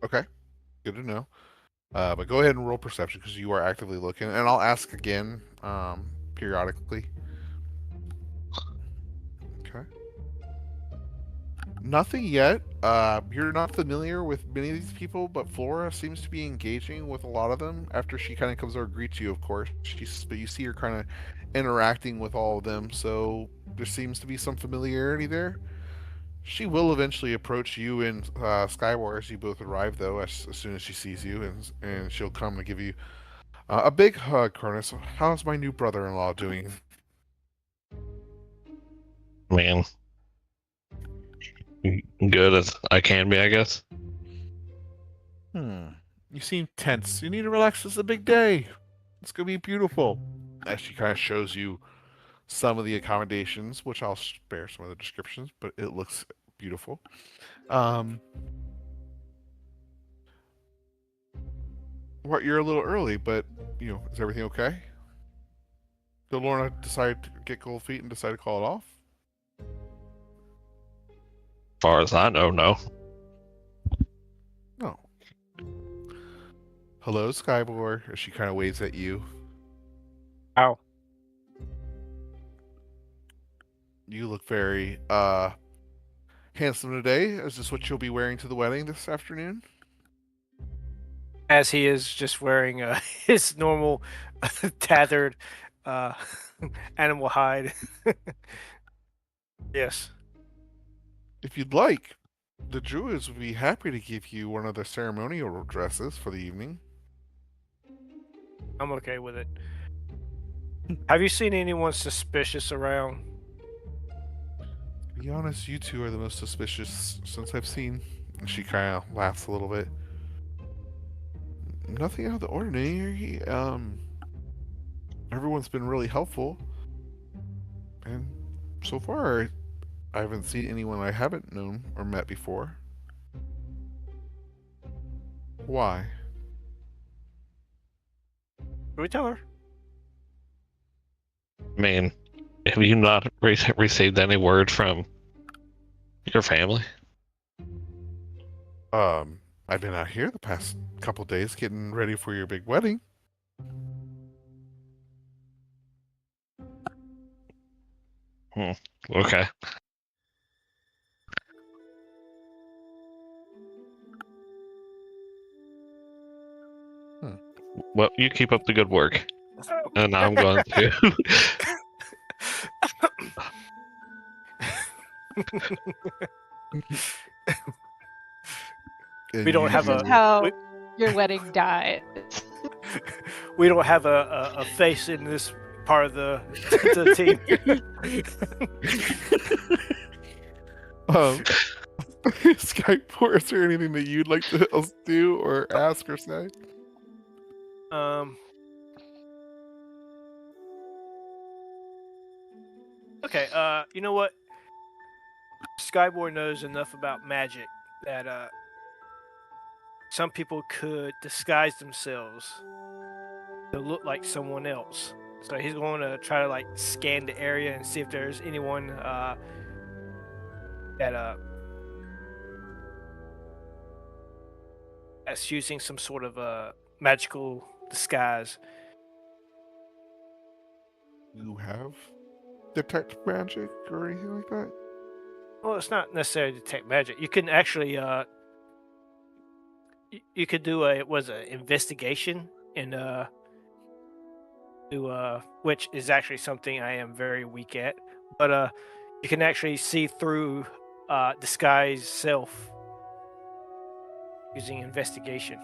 Okay. Good to know. But go ahead and roll perception because you are actively looking, and I'll ask again, periodically. Okay. Nothing yet. You're not familiar with many of these people, but Flora seems to be engaging with a lot of them after she kind of comes over and greets you, of course. But you see her kind of interacting with all of them, so there seems to be some familiarity there. She will eventually approach you and Skywar as you both arrive, though, as soon as she sees you, and she'll come and give you a big hug, Cronus. How's my new brother-in-law doing? Man, good as I can be, I guess. You seem tense. You need to relax. It's a big day. It's gonna be beautiful. As she kind of shows you some of the accommodations, which I'll spare some of the descriptions, but it looks beautiful. What, you're a little early, but is everything okay? Did Lorna decide to get cold feet and decide to call it off? As far as I know, no. No. Hello, Skybor. As she kind of waves at you. Ow. You look very handsome today. Is this what you'll be wearing to the wedding this afternoon? As he is just wearing his normal tethered uh, animal hide. Yes. If you'd like, the Druids would be happy to give you one of the ceremonial dresses for the evening. I'm okay with it. Have you seen anyone suspicious around? To be honest, you two are the most suspicious since I've seen. And she kind of laughs a little bit. Nothing out of the ordinary. Everyone's been really helpful. And so far, I haven't seen anyone I haven't known or met before. Why? Can we tell her? I mean, have you not received any word from your family? I've been out here the past couple days getting ready for your big wedding. Okay. Well, you keep up the good work, and I'm going to. And We don't have This is a how your wedding died. we don't have a face in this part of the team. Skyport, is there anything that you'd like to else do or ask or say? Okay. You know what? Skyboy knows enough about magic that some people could disguise themselves to look like someone else. So he's going to try to like scan the area and see if there's anyone that that's using some sort of magical disguise. You have detect magic or anything like that? Well, it's not necessarily detect magic. You can actually you could do a investigation and do which is actually something I am very weak at. But you can actually see through disguise self using investigation.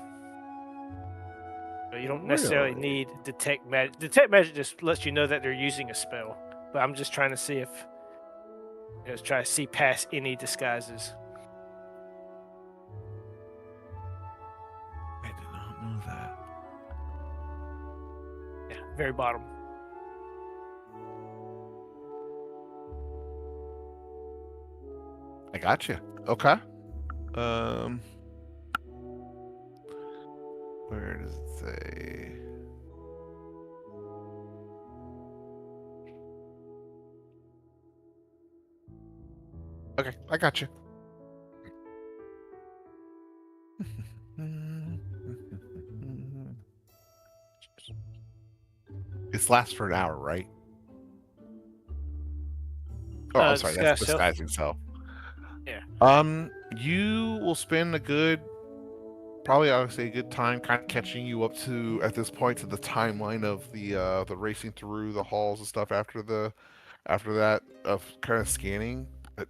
So you don't necessarily Really? need detect magic. Detect magic just lets you know that they're using a spell. But I'm just trying to see if try to see past any disguises. I did not know that. Yeah, very bottom. I got you. Okay. Where does it say? Okay, I got you. This lasts for an hour, right? Oh, I'm sorry. That's Disguise self. disguising self. Yeah. You will spend a good, probably I would say a good time, kind of catching you up to at this point to the timeline of the racing through the halls and stuff after that of kind of scanning. But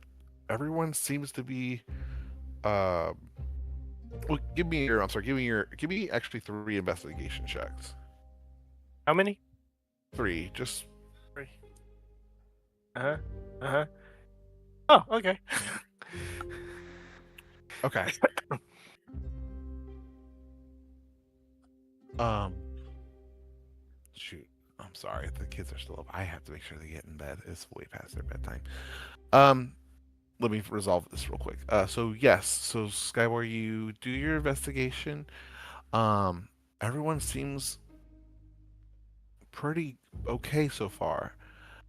everyone seems to be uh. Well, give me actually 3 investigation checks. How many? 3, just 3. Oh, okay. okay. Shoot. I'm sorry. The kids are still up. I have to make sure they get in bed. It's way past their bedtime. Let me resolve this real quick. So yes. So Skyward, you do your investigation. Everyone seems pretty okay so far.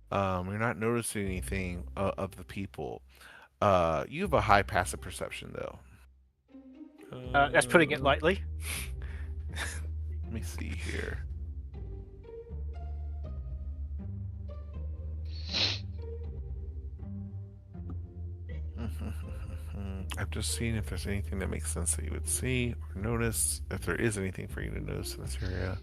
You're not noticing anything of the people. You have a high passive perception though. That's putting it lightly. Let me see here. I'm just seeing if there's anything that makes sense that you would see or notice. If there is anything for you to notice in this area.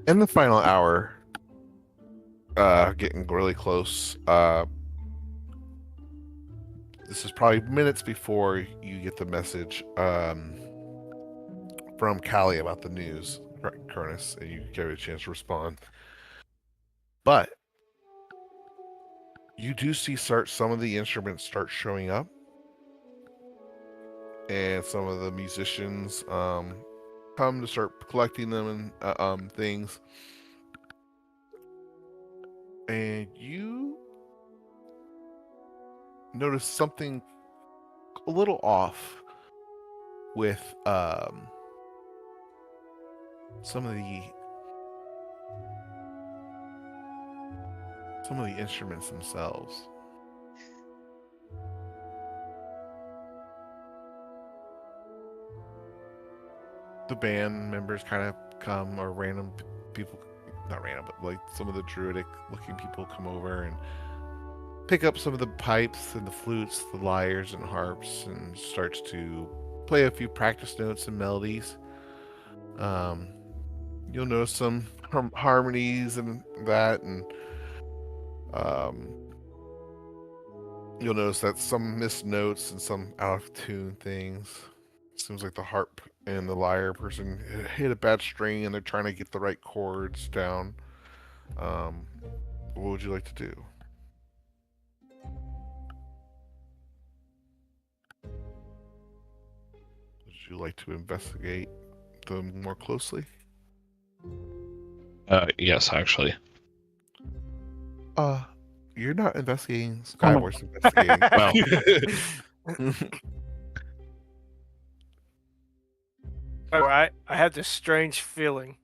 In the final hour, getting really close, this is probably minutes before you get the message from Callie about the news, Cronus, and you get a chance to respond. But you do see some of the instruments start showing up, and some of the musicians come to start collecting them and things. And you notice something a little off with some of the instruments themselves. The band members kind of come, or random people, not random, but like some of the druidic looking people come over and pick up some of the pipes and the flutes, the lyres and harps, and starts to play a few practice notes and melodies. You'll notice some harmonies and that, and you'll notice that some missed notes and some out of tune things. Seems like the harp and the lyre person hit a bad string and they're trying to get the right chords down. What would you like to do? Would you like to investigate them more closely? Yes, actually. You're not investigating. Skywar's investigating. Well, All right, I have this strange feeling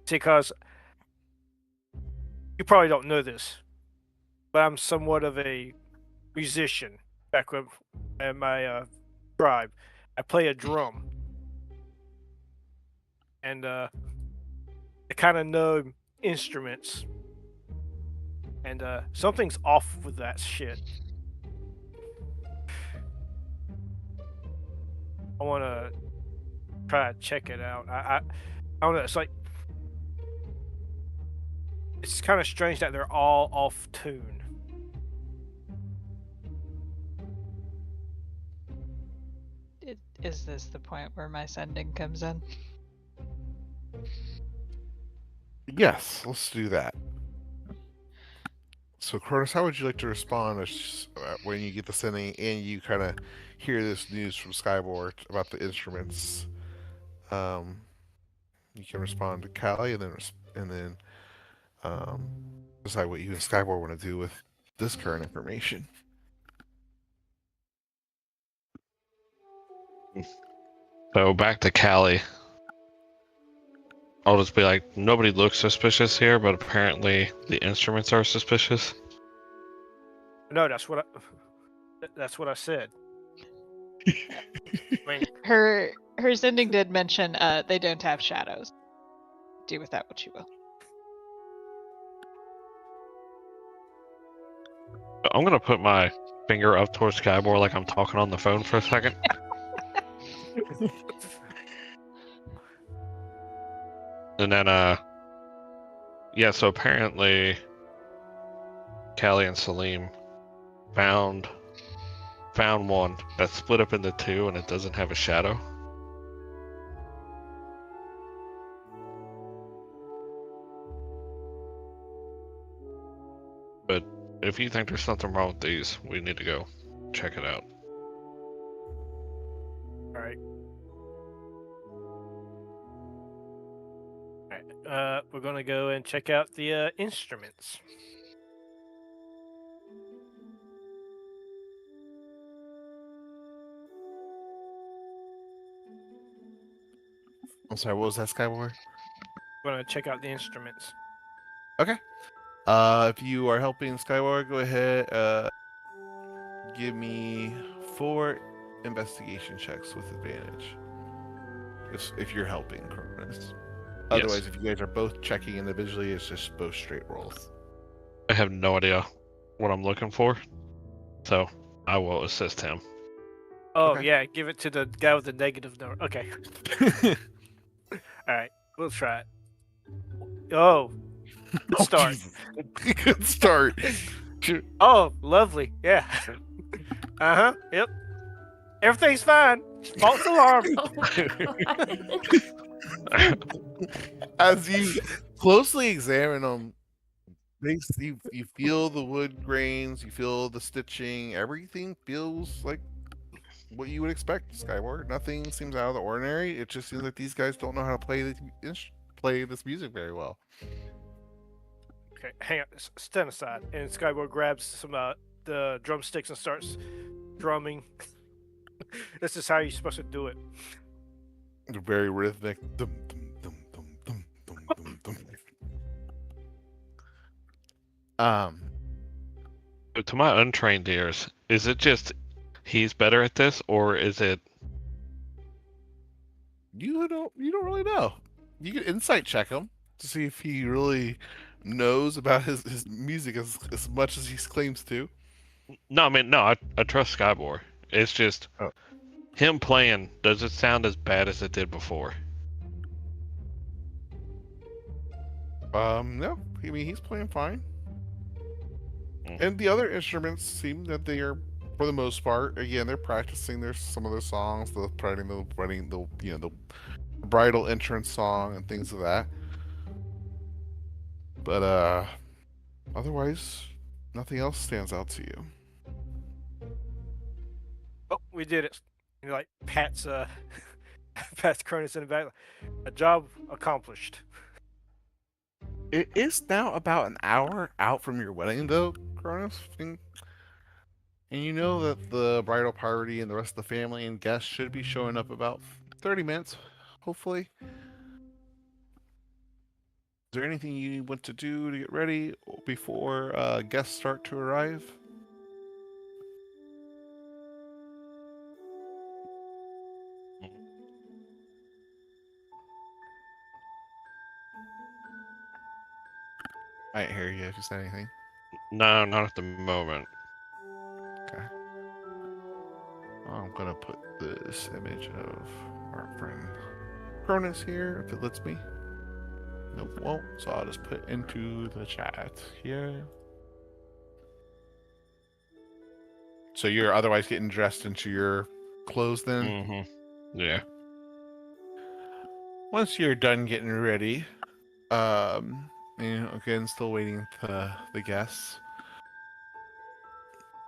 because you probably don't know this, but I'm somewhat of a musician back when in my tribe. I play a drum, and I kind of know instruments, and something's off with that shit. I want to try to check it out. I don't know. It's kind of strange that they're all off tune. Is this the point where my sending comes in? Yes, let's do that. So, Cronus, how would you like to respond when you get the sending and you kind of hear this news from Skyboard about the instruments? You can respond to Callie and then decide what you and Skyboard want to do with this current information. so back to Callie. I'll just be like, nobody looks suspicious here, but apparently the instruments are suspicious. No, that's what I said. I mean, Her sending did mention they don't have shadows. Do with that what you will. I'm gonna put my finger up towards Skyboard like I'm talking on the phone for a second. And then, yeah, so apparently Callie and Salim found one that's split up into two and it doesn't have a shadow. But if you think there's something wrong with these, we need to go check it out. all right. We're gonna go and check out the instruments. I'm sorry, what was that, Skyward? We're gonna check out the instruments. Okay. If you are helping Skyward, go ahead. Give me 4 investigation checks with advantage. If you're helping, Cronus. Otherwise, if you guys are both checking individually, it's just both straight rolls. I have no idea what I'm looking for, so I will assist him. Oh Okay. yeah, give it to the guy with the negative number. Okay. All right, we'll try it. Oh, good start. Jesus. Good start. Oh, lovely. Yeah. Yep. Everything's fine. False alarm. Oh my god. As you closely examine them, you feel the wood grains, you feel the stitching, everything feels like what you would expect, Skyward. Nothing seems out of the ordinary. It just seems like these guys don't know how to play this music very well. Okay, hang on. Stand aside. And Skyward grabs some the drumsticks and starts drumming. This is how you're supposed to do it. They're very rhythmic. Dum, dum, dum, dum, dum, dum, dum, dum. To my untrained ears, is it just he's better at this, or is it? You don't really know. You can insight check him to see if he really knows about his music as much as he claims to. No, I mean, no, I trust Skybor. It's just Oh. him playing. Does it sound as bad as it did before? No. I mean, he's playing fine. And the other instruments seem that they are, for the most part, again, they're practicing some of their songs, the bridal entrance song and things of that. But otherwise, nothing else stands out to you. Oh, we did it. You know, like Pat's Pat's Cronus in the back. A job accomplished. It is now about an hour out from your wedding, though, Cronus. And you know that the bridal party and the rest of the family and guests should be showing up about 30 minutes, hopefully. Is there anything you want to do to get ready before guests start to arrive? I didn't hear you if you said anything. No, not at the moment. Okay. I'm gonna put this image of our friend Cronus here, if it lets me. Nope, won't. So I'll just put into the chat here. So you're otherwise getting dressed into your clothes then? Mm-hmm. Yeah. Once you're done getting ready, again, still waiting for the guests.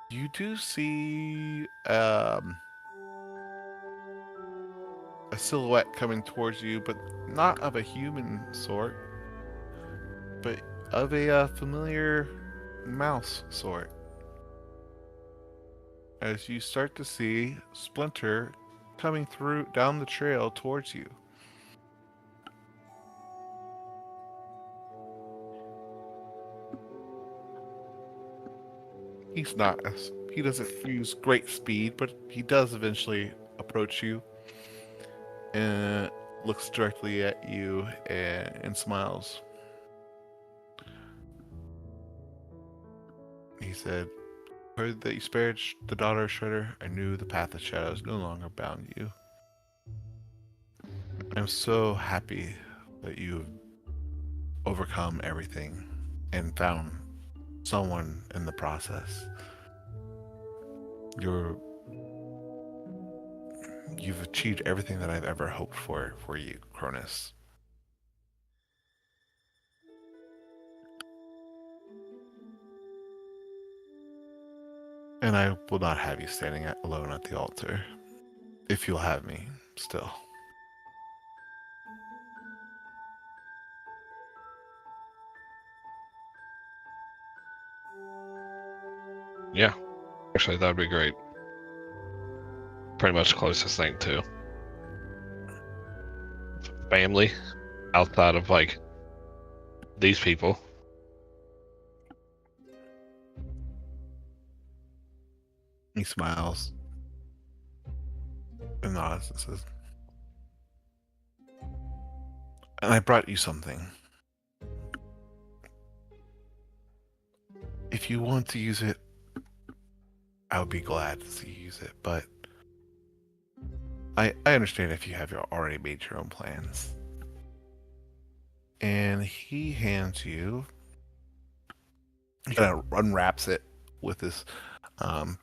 You do see a silhouette coming towards you, but not of a human sort, but of a familiar mouse sort. As you start to see Splinter coming through down the trail towards you. He doesn't use great speed, but he does eventually approach you and looks directly at you and smiles. He said, "Heard that you spared the daughter of Shredder. I knew the path of shadows no longer bound you. I'm so happy that you've overcome everything and found someone in the process. You've achieved everything that I've ever hoped for you, Cronus." And I will not have you standing alone at the altar, if you'll have me still. Yeah. Actually, that'd be great. Pretty much the closest thing to family outside of like these people. He smiles and nods and says, "And I brought you something. If you want to use it, I would be glad to see you use it, but I understand if you have already made your own plans." And he hands you, he kind of unwraps it with this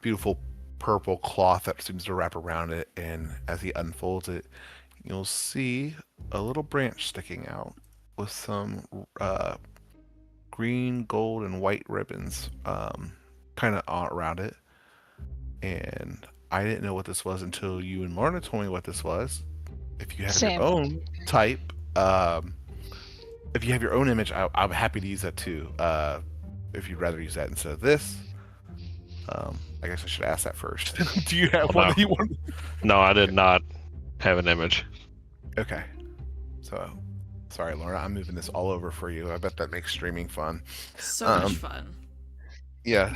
beautiful purple cloth that seems to wrap around it, and as he unfolds it, you'll see a little branch sticking out with some green, gold, and white ribbons kind of around it. And I didn't know what this was until you and Lorna told me what this was. If you have Same. your own type, if you have your own image, I'm happy to use that too. If you'd rather use that instead of this, I guess I should ask that first. Do you have one No. that you want? No, I did not have an image. Okay. So, sorry, Lorna, I'm moving this all over for you. I bet that makes streaming fun. So much fun. Yeah.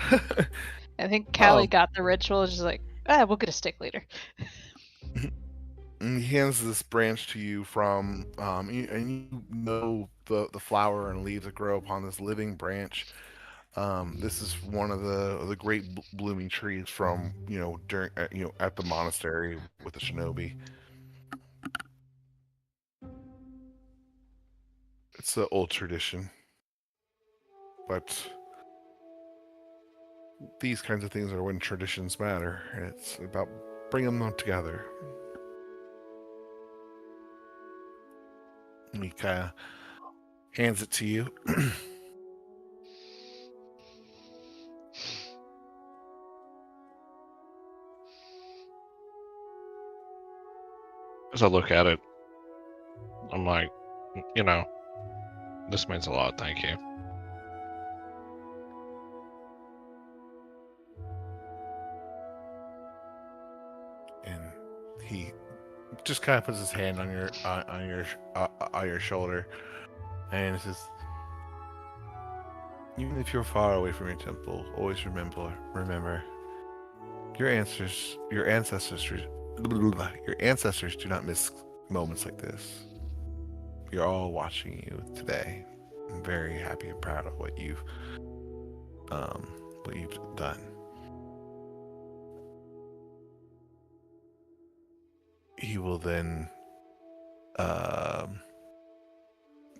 I think Callie Oh. got the ritual. She's like, we'll get a stick later. And he hands this branch to you from, and you know the flower and leaves that grow upon this living branch. This is one of the great blooming trees from during at the monastery with the shinobi. It's an old tradition, but these kinds of things are when traditions matter, and it's about bringing them together. And he kind of hands it to you. As I look at it, I'm like, this means a lot. Thank you. And he just kind of puts his hand on your shoulder, and says, "Even if you're far away from your temple, always remember, your ancestors do not miss moments like this. You're all watching you today. I'm very happy and proud of what you've done." He will then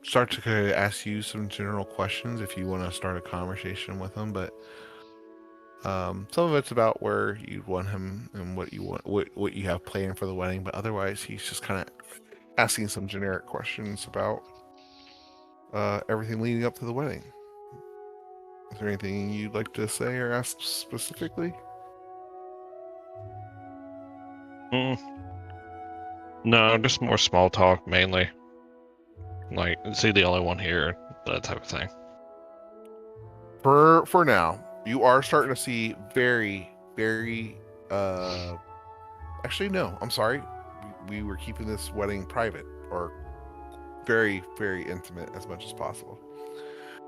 start to kind of ask you some general questions if you want to start a conversation with him, but some of it's about where you want him and what you have planned for the wedding, but otherwise he's just kind of asking some generic questions about everything leading up to the wedding. Is there anything you'd like to say or ask specifically? No, just more small talk mainly. Like, is he the only one here? That type of thing. For now, you are starting to see very, very actually no, I'm sorry. We were keeping this wedding private, or very, very intimate as much as possible.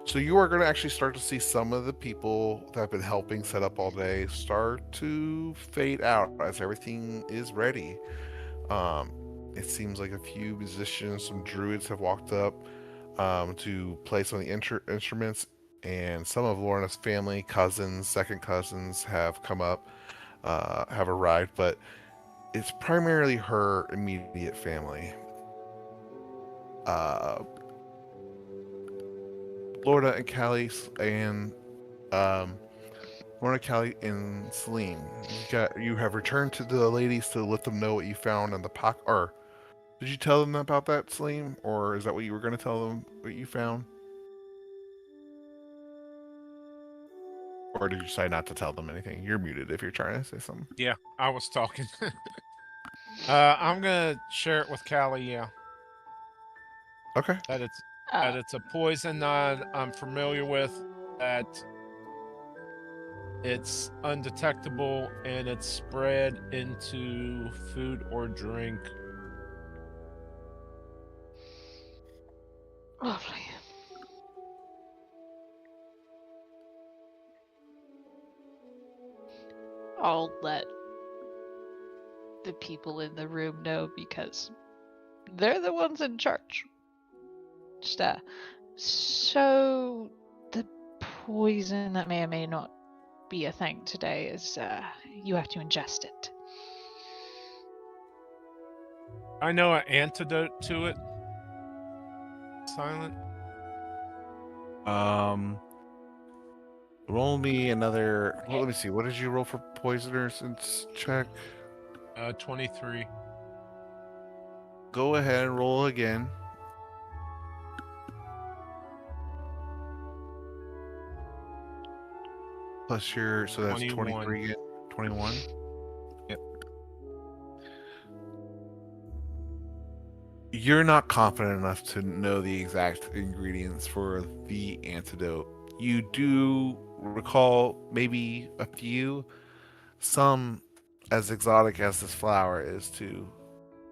So you are going to actually start to see some of the people that have been helping set up all day start to fade out as everything is ready. It seems like a few musicians, some druids have walked up to play some of the instruments, and some of Lorna's family, cousins, second cousins have come up, have arrived, but it's primarily her immediate family. Lorna and Callie and Lorna, Callie, and Celine, you have returned to the ladies to let them know what you found in the pocket. Or did you tell them about that, Celine, or is that what you were going to tell them what you found? Or did you decide not to tell them anything? You're muted if you're trying to say something. Yeah, I was talking. I'm gonna share it with Callie. Yeah, Okay. that it's a poison that I'm familiar with. That it's undetectable and it's spread into food or drink. Lovely. I'll let the people in the room know because they're the ones in charge. Just so the poison that may or may not be a thing today is you have to ingest it. I know an antidote to it. Silent. Roll me another. Well, let me see. What did you roll for poisoners and check? 23. Go ahead and roll again. Plus your, so that's 21. 23 again. 21. Yep. You're not confident enough to know the exact ingredients for the antidote. You do recall maybe a few, some as exotic as this flower is to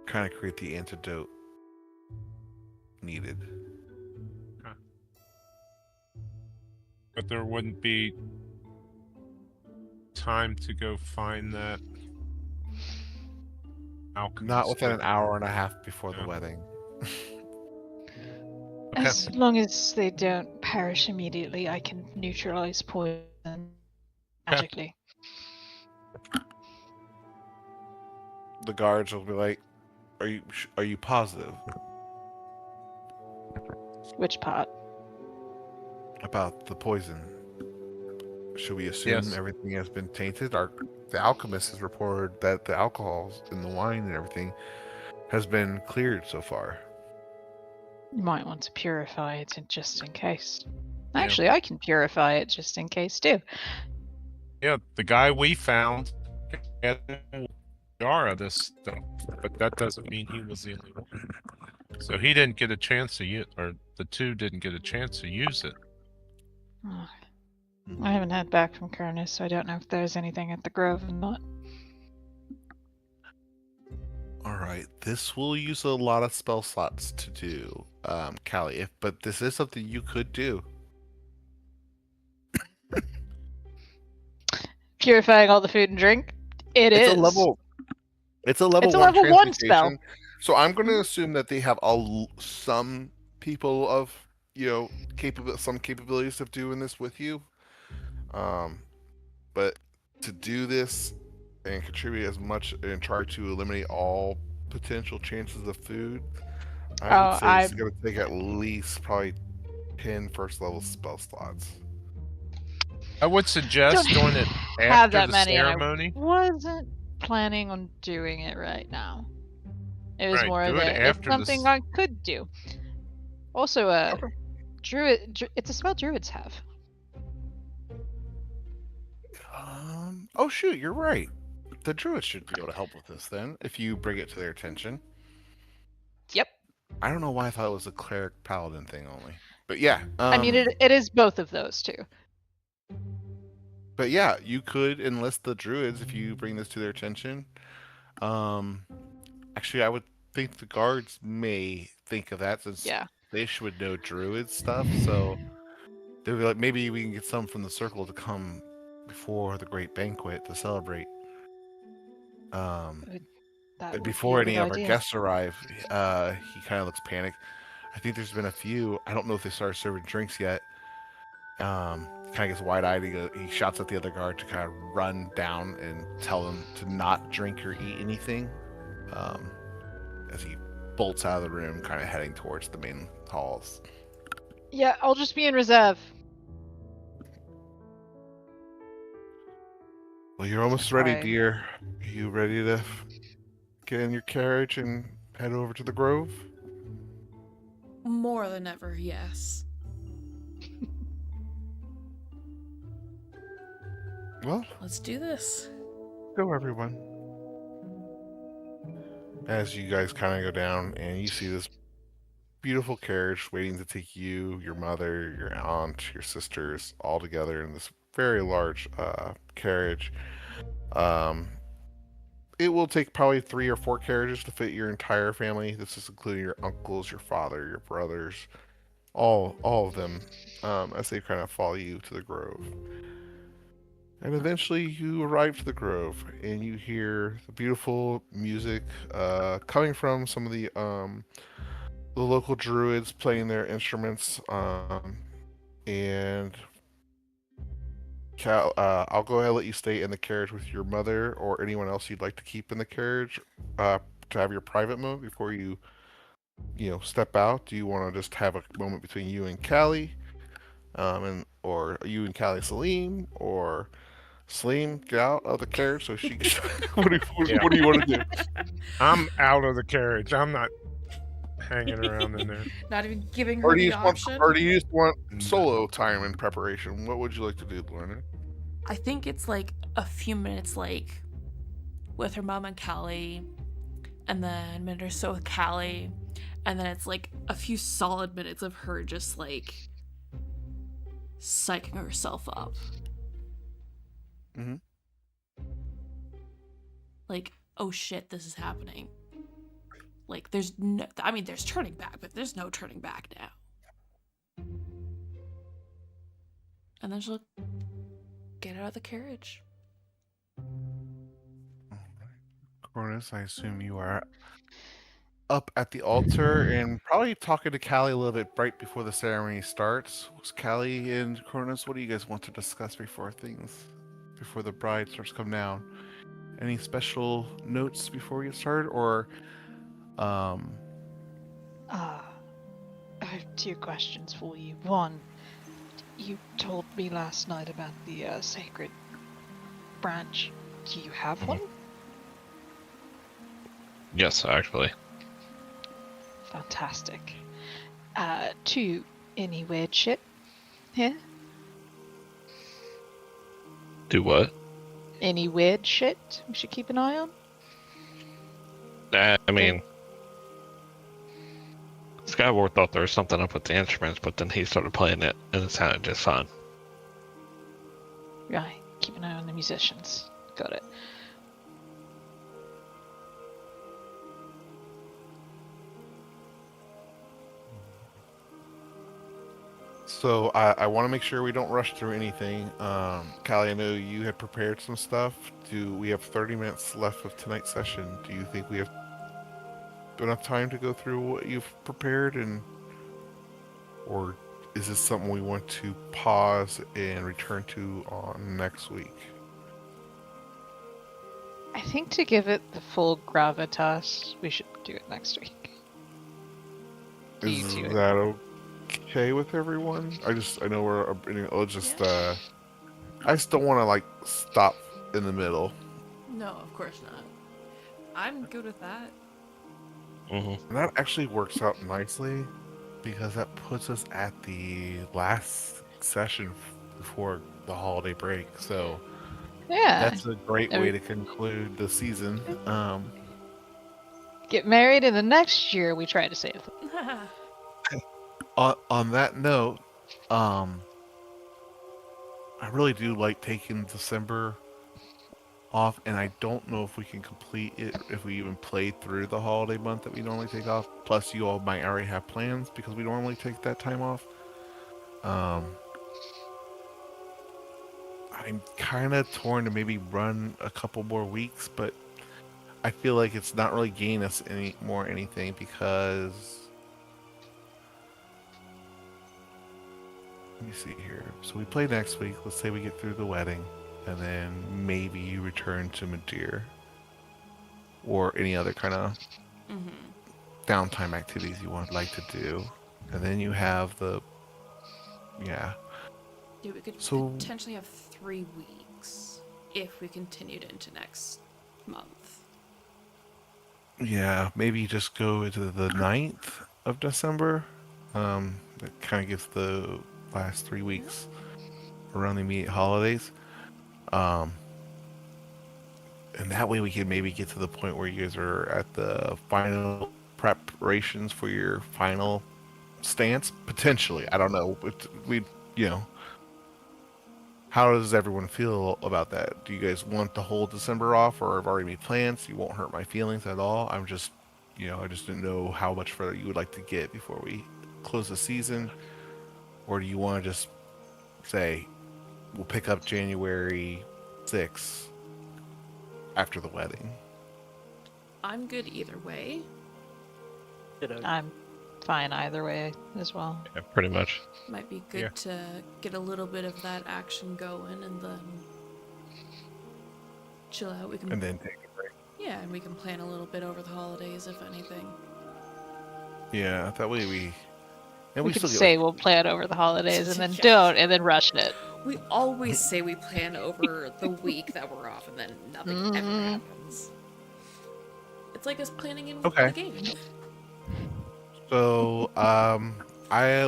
kind of create the antidote needed. But there wouldn't be time to go find that alchemist. Not within an hour and a half before the Yeah. wedding. Okay. As long as they don't perish immediately, I can neutralize poison magically. The guards will be like, "Are you positive Which part? about the poison? Should we assume Yes. everything has been tainted?" The alchemist has reported that the alcohols in the wine and everything has been cleared so far. You might want to purify it just in case. Yeah. Actually, I can purify it just in case too. Yeah, the guy we found had a jar of this stuff, but that doesn't mean he was the only one. So he didn't get a chance to use, or the two didn't get a chance to use it. Oh, I haven't heard back from Cronus, so I don't know if there's anything at the Grove or not. All right, this will use a lot of spell slots to do, Callie. But this is something you could do. Purifying all the food and drink? It's It's a level. It's a level It's a one level 1 spell. transmutation. So I'm going to assume that they have some people of some capabilities of doing this with you. But to do this and contribute as much and try to eliminate all potential chances of food, I would say it's going to take at least probably 10 first level spell slots. I would suggest Don't doing it have after that the many, and I ceremony. wasn't planning on doing it right now. It was Right, more do of it a, it's after something this. I could do. Also, it's a spell druids have. Oh shoot, you're right. The druids should be able to help with this then, if you bring it to their attention. Yep. I don't know why I thought it was a cleric paladin thing only, but yeah. I mean, it is both of those too. But yeah, you could enlist the druids if you bring this to their attention. Actually, I would think the guards may think of that since Yeah. they should know druid stuff. So they'd be like, maybe we can get some from the circle to come before the great banquet to celebrate. That would Before be a any good of our idea. guests arrive, he kind of looks panicked. I think there's been a few. I don't know if they started serving drinks yet. Kind of gets wide-eyed. He shouts at the other guard to kind of run down and tell them to not drink or eat anything. As he bolts out of the room, kind of heading towards the main halls. Yeah, I'll just be in reserve. Well, you're almost ready, Right. dear. Are you ready to get in your carriage and head over to the Grove? More than ever, yes. Well, Let's do this. go everyone. As you guys kind of go down and you see this beautiful carriage waiting to take you, your mother, your aunt, your sisters all together in this very large carriage. It will take probably 3 or 4 carriages to fit your entire family. This is including your uncles, your father, your brothers, all of them, as they kind of follow you to the Grove. And eventually you arrive to the Grove and you hear the beautiful music coming from some of the local druids playing their instruments. And Cal, I'll go ahead and let you stay in the carriage with your mother or anyone else you'd like to keep in the carriage to have your private moment before you step out. Do you want to just have a moment between you and Callie? and or you and Callie Salim, or Salim get out of the carriage so she. Yeah. What do you want to do? I'm out of the carriage. I'm not hanging around in there. Not even giving Or her do you the just want? option. Or do you just want No. solo time in preparation? What would you like to do, Lorna? I think it's like a few minutes, like with her mom and Callie, and then a minute or so with Callie, and then it's like a few solid minutes of her just like psyching herself up. Mhm. Like, oh shit, this is happening. Like, there's no, I mean, there's turning back, but there's no turning back now. And then she'll get out of the carriage. Cronus, I assume you are up at the altar and probably talking to Callie a little bit right before the ceremony starts. Callie and Cronus, what do you guys want to discuss before the bride starts to come down? Any special notes before we get started, or um, I have two questions for you. One, you told me last night about the sacred branch. Do you have Mhm. one? Yes, actually. Fantastic. Two, any weird shit here? Do what? Any weird shit we should keep an eye on? I mean, Skyward thought there was something up with the instruments, but then he started playing it, and it sounded just fine. Right, keep an eye on the musicians. Got it. so I want to make sure we don't rush through anything. Callie, I know you had prepared some stuff. We have 30 minutes left of tonight's session? Do you think we have enough time to go through what you've prepared, or is this something we want to pause and return to on next week? I think to give it the full gravitas, we should do it next week. Do you Is do it? that okay with everyone? I know we're let's just I just don't want to like stop in the middle. No, of course not. I'm good with that. Mm-hmm. And that actually works out nicely because that puts us at the last session before the holiday break. So Yeah. that's a great way to conclude the season. Get married, and the next year we try to save them. On that note, I really do like taking December off, and I don't know if we can complete it if we even play through the holiday month that we normally take off. Plus, you all might already have plans because we normally take that time off. I'm kind of torn to maybe run a couple more weeks, but I feel like it's not really gaining us anything because let me see here. So we play next week. Let's say we get through the wedding, and then maybe you return to Madeira or any other kind of downtime activities you would like to do, and then you have Yeah, we could So- potentially have 3 weeks if we continued into next month. Yeah, maybe just go into the 9th of December. That kind of gives the last 3 weeks around the immediate holidays. And that way we can maybe get to the point where you guys are at the final preparations for your final stance. Potentially. I don't know. How does everyone feel about that? Do you guys want the whole December off, or have already made plans? You won't hurt my feelings at all. I just didn't know how much further you would like to get before we close the season, or do you want to just say we'll pick up January 6th after the wedding? I'm good either way. I'm fine either way as well. Yeah, pretty much. Might be good Yeah. to get a little bit of that action going and then chill out. We can And then take a break. Yeah, and we can plan a little bit over the holidays if anything. Yeah, that way we And we still could get say we'll plan over the holidays and then Yeah. don't, and then rush it. We always say we plan over the week that we're off, and then nothing ever happens. It's like us planning in Okay. the game. So,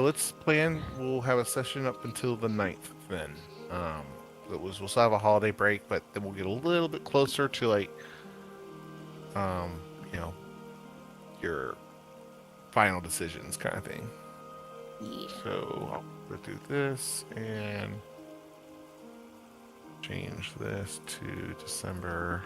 let's plan. We'll have a session up until the 9th then. We'll still have a holiday break, but then we'll get a little bit closer to like, you know, your final decisions kind of thing. Yeah. So I'll do this and change this to December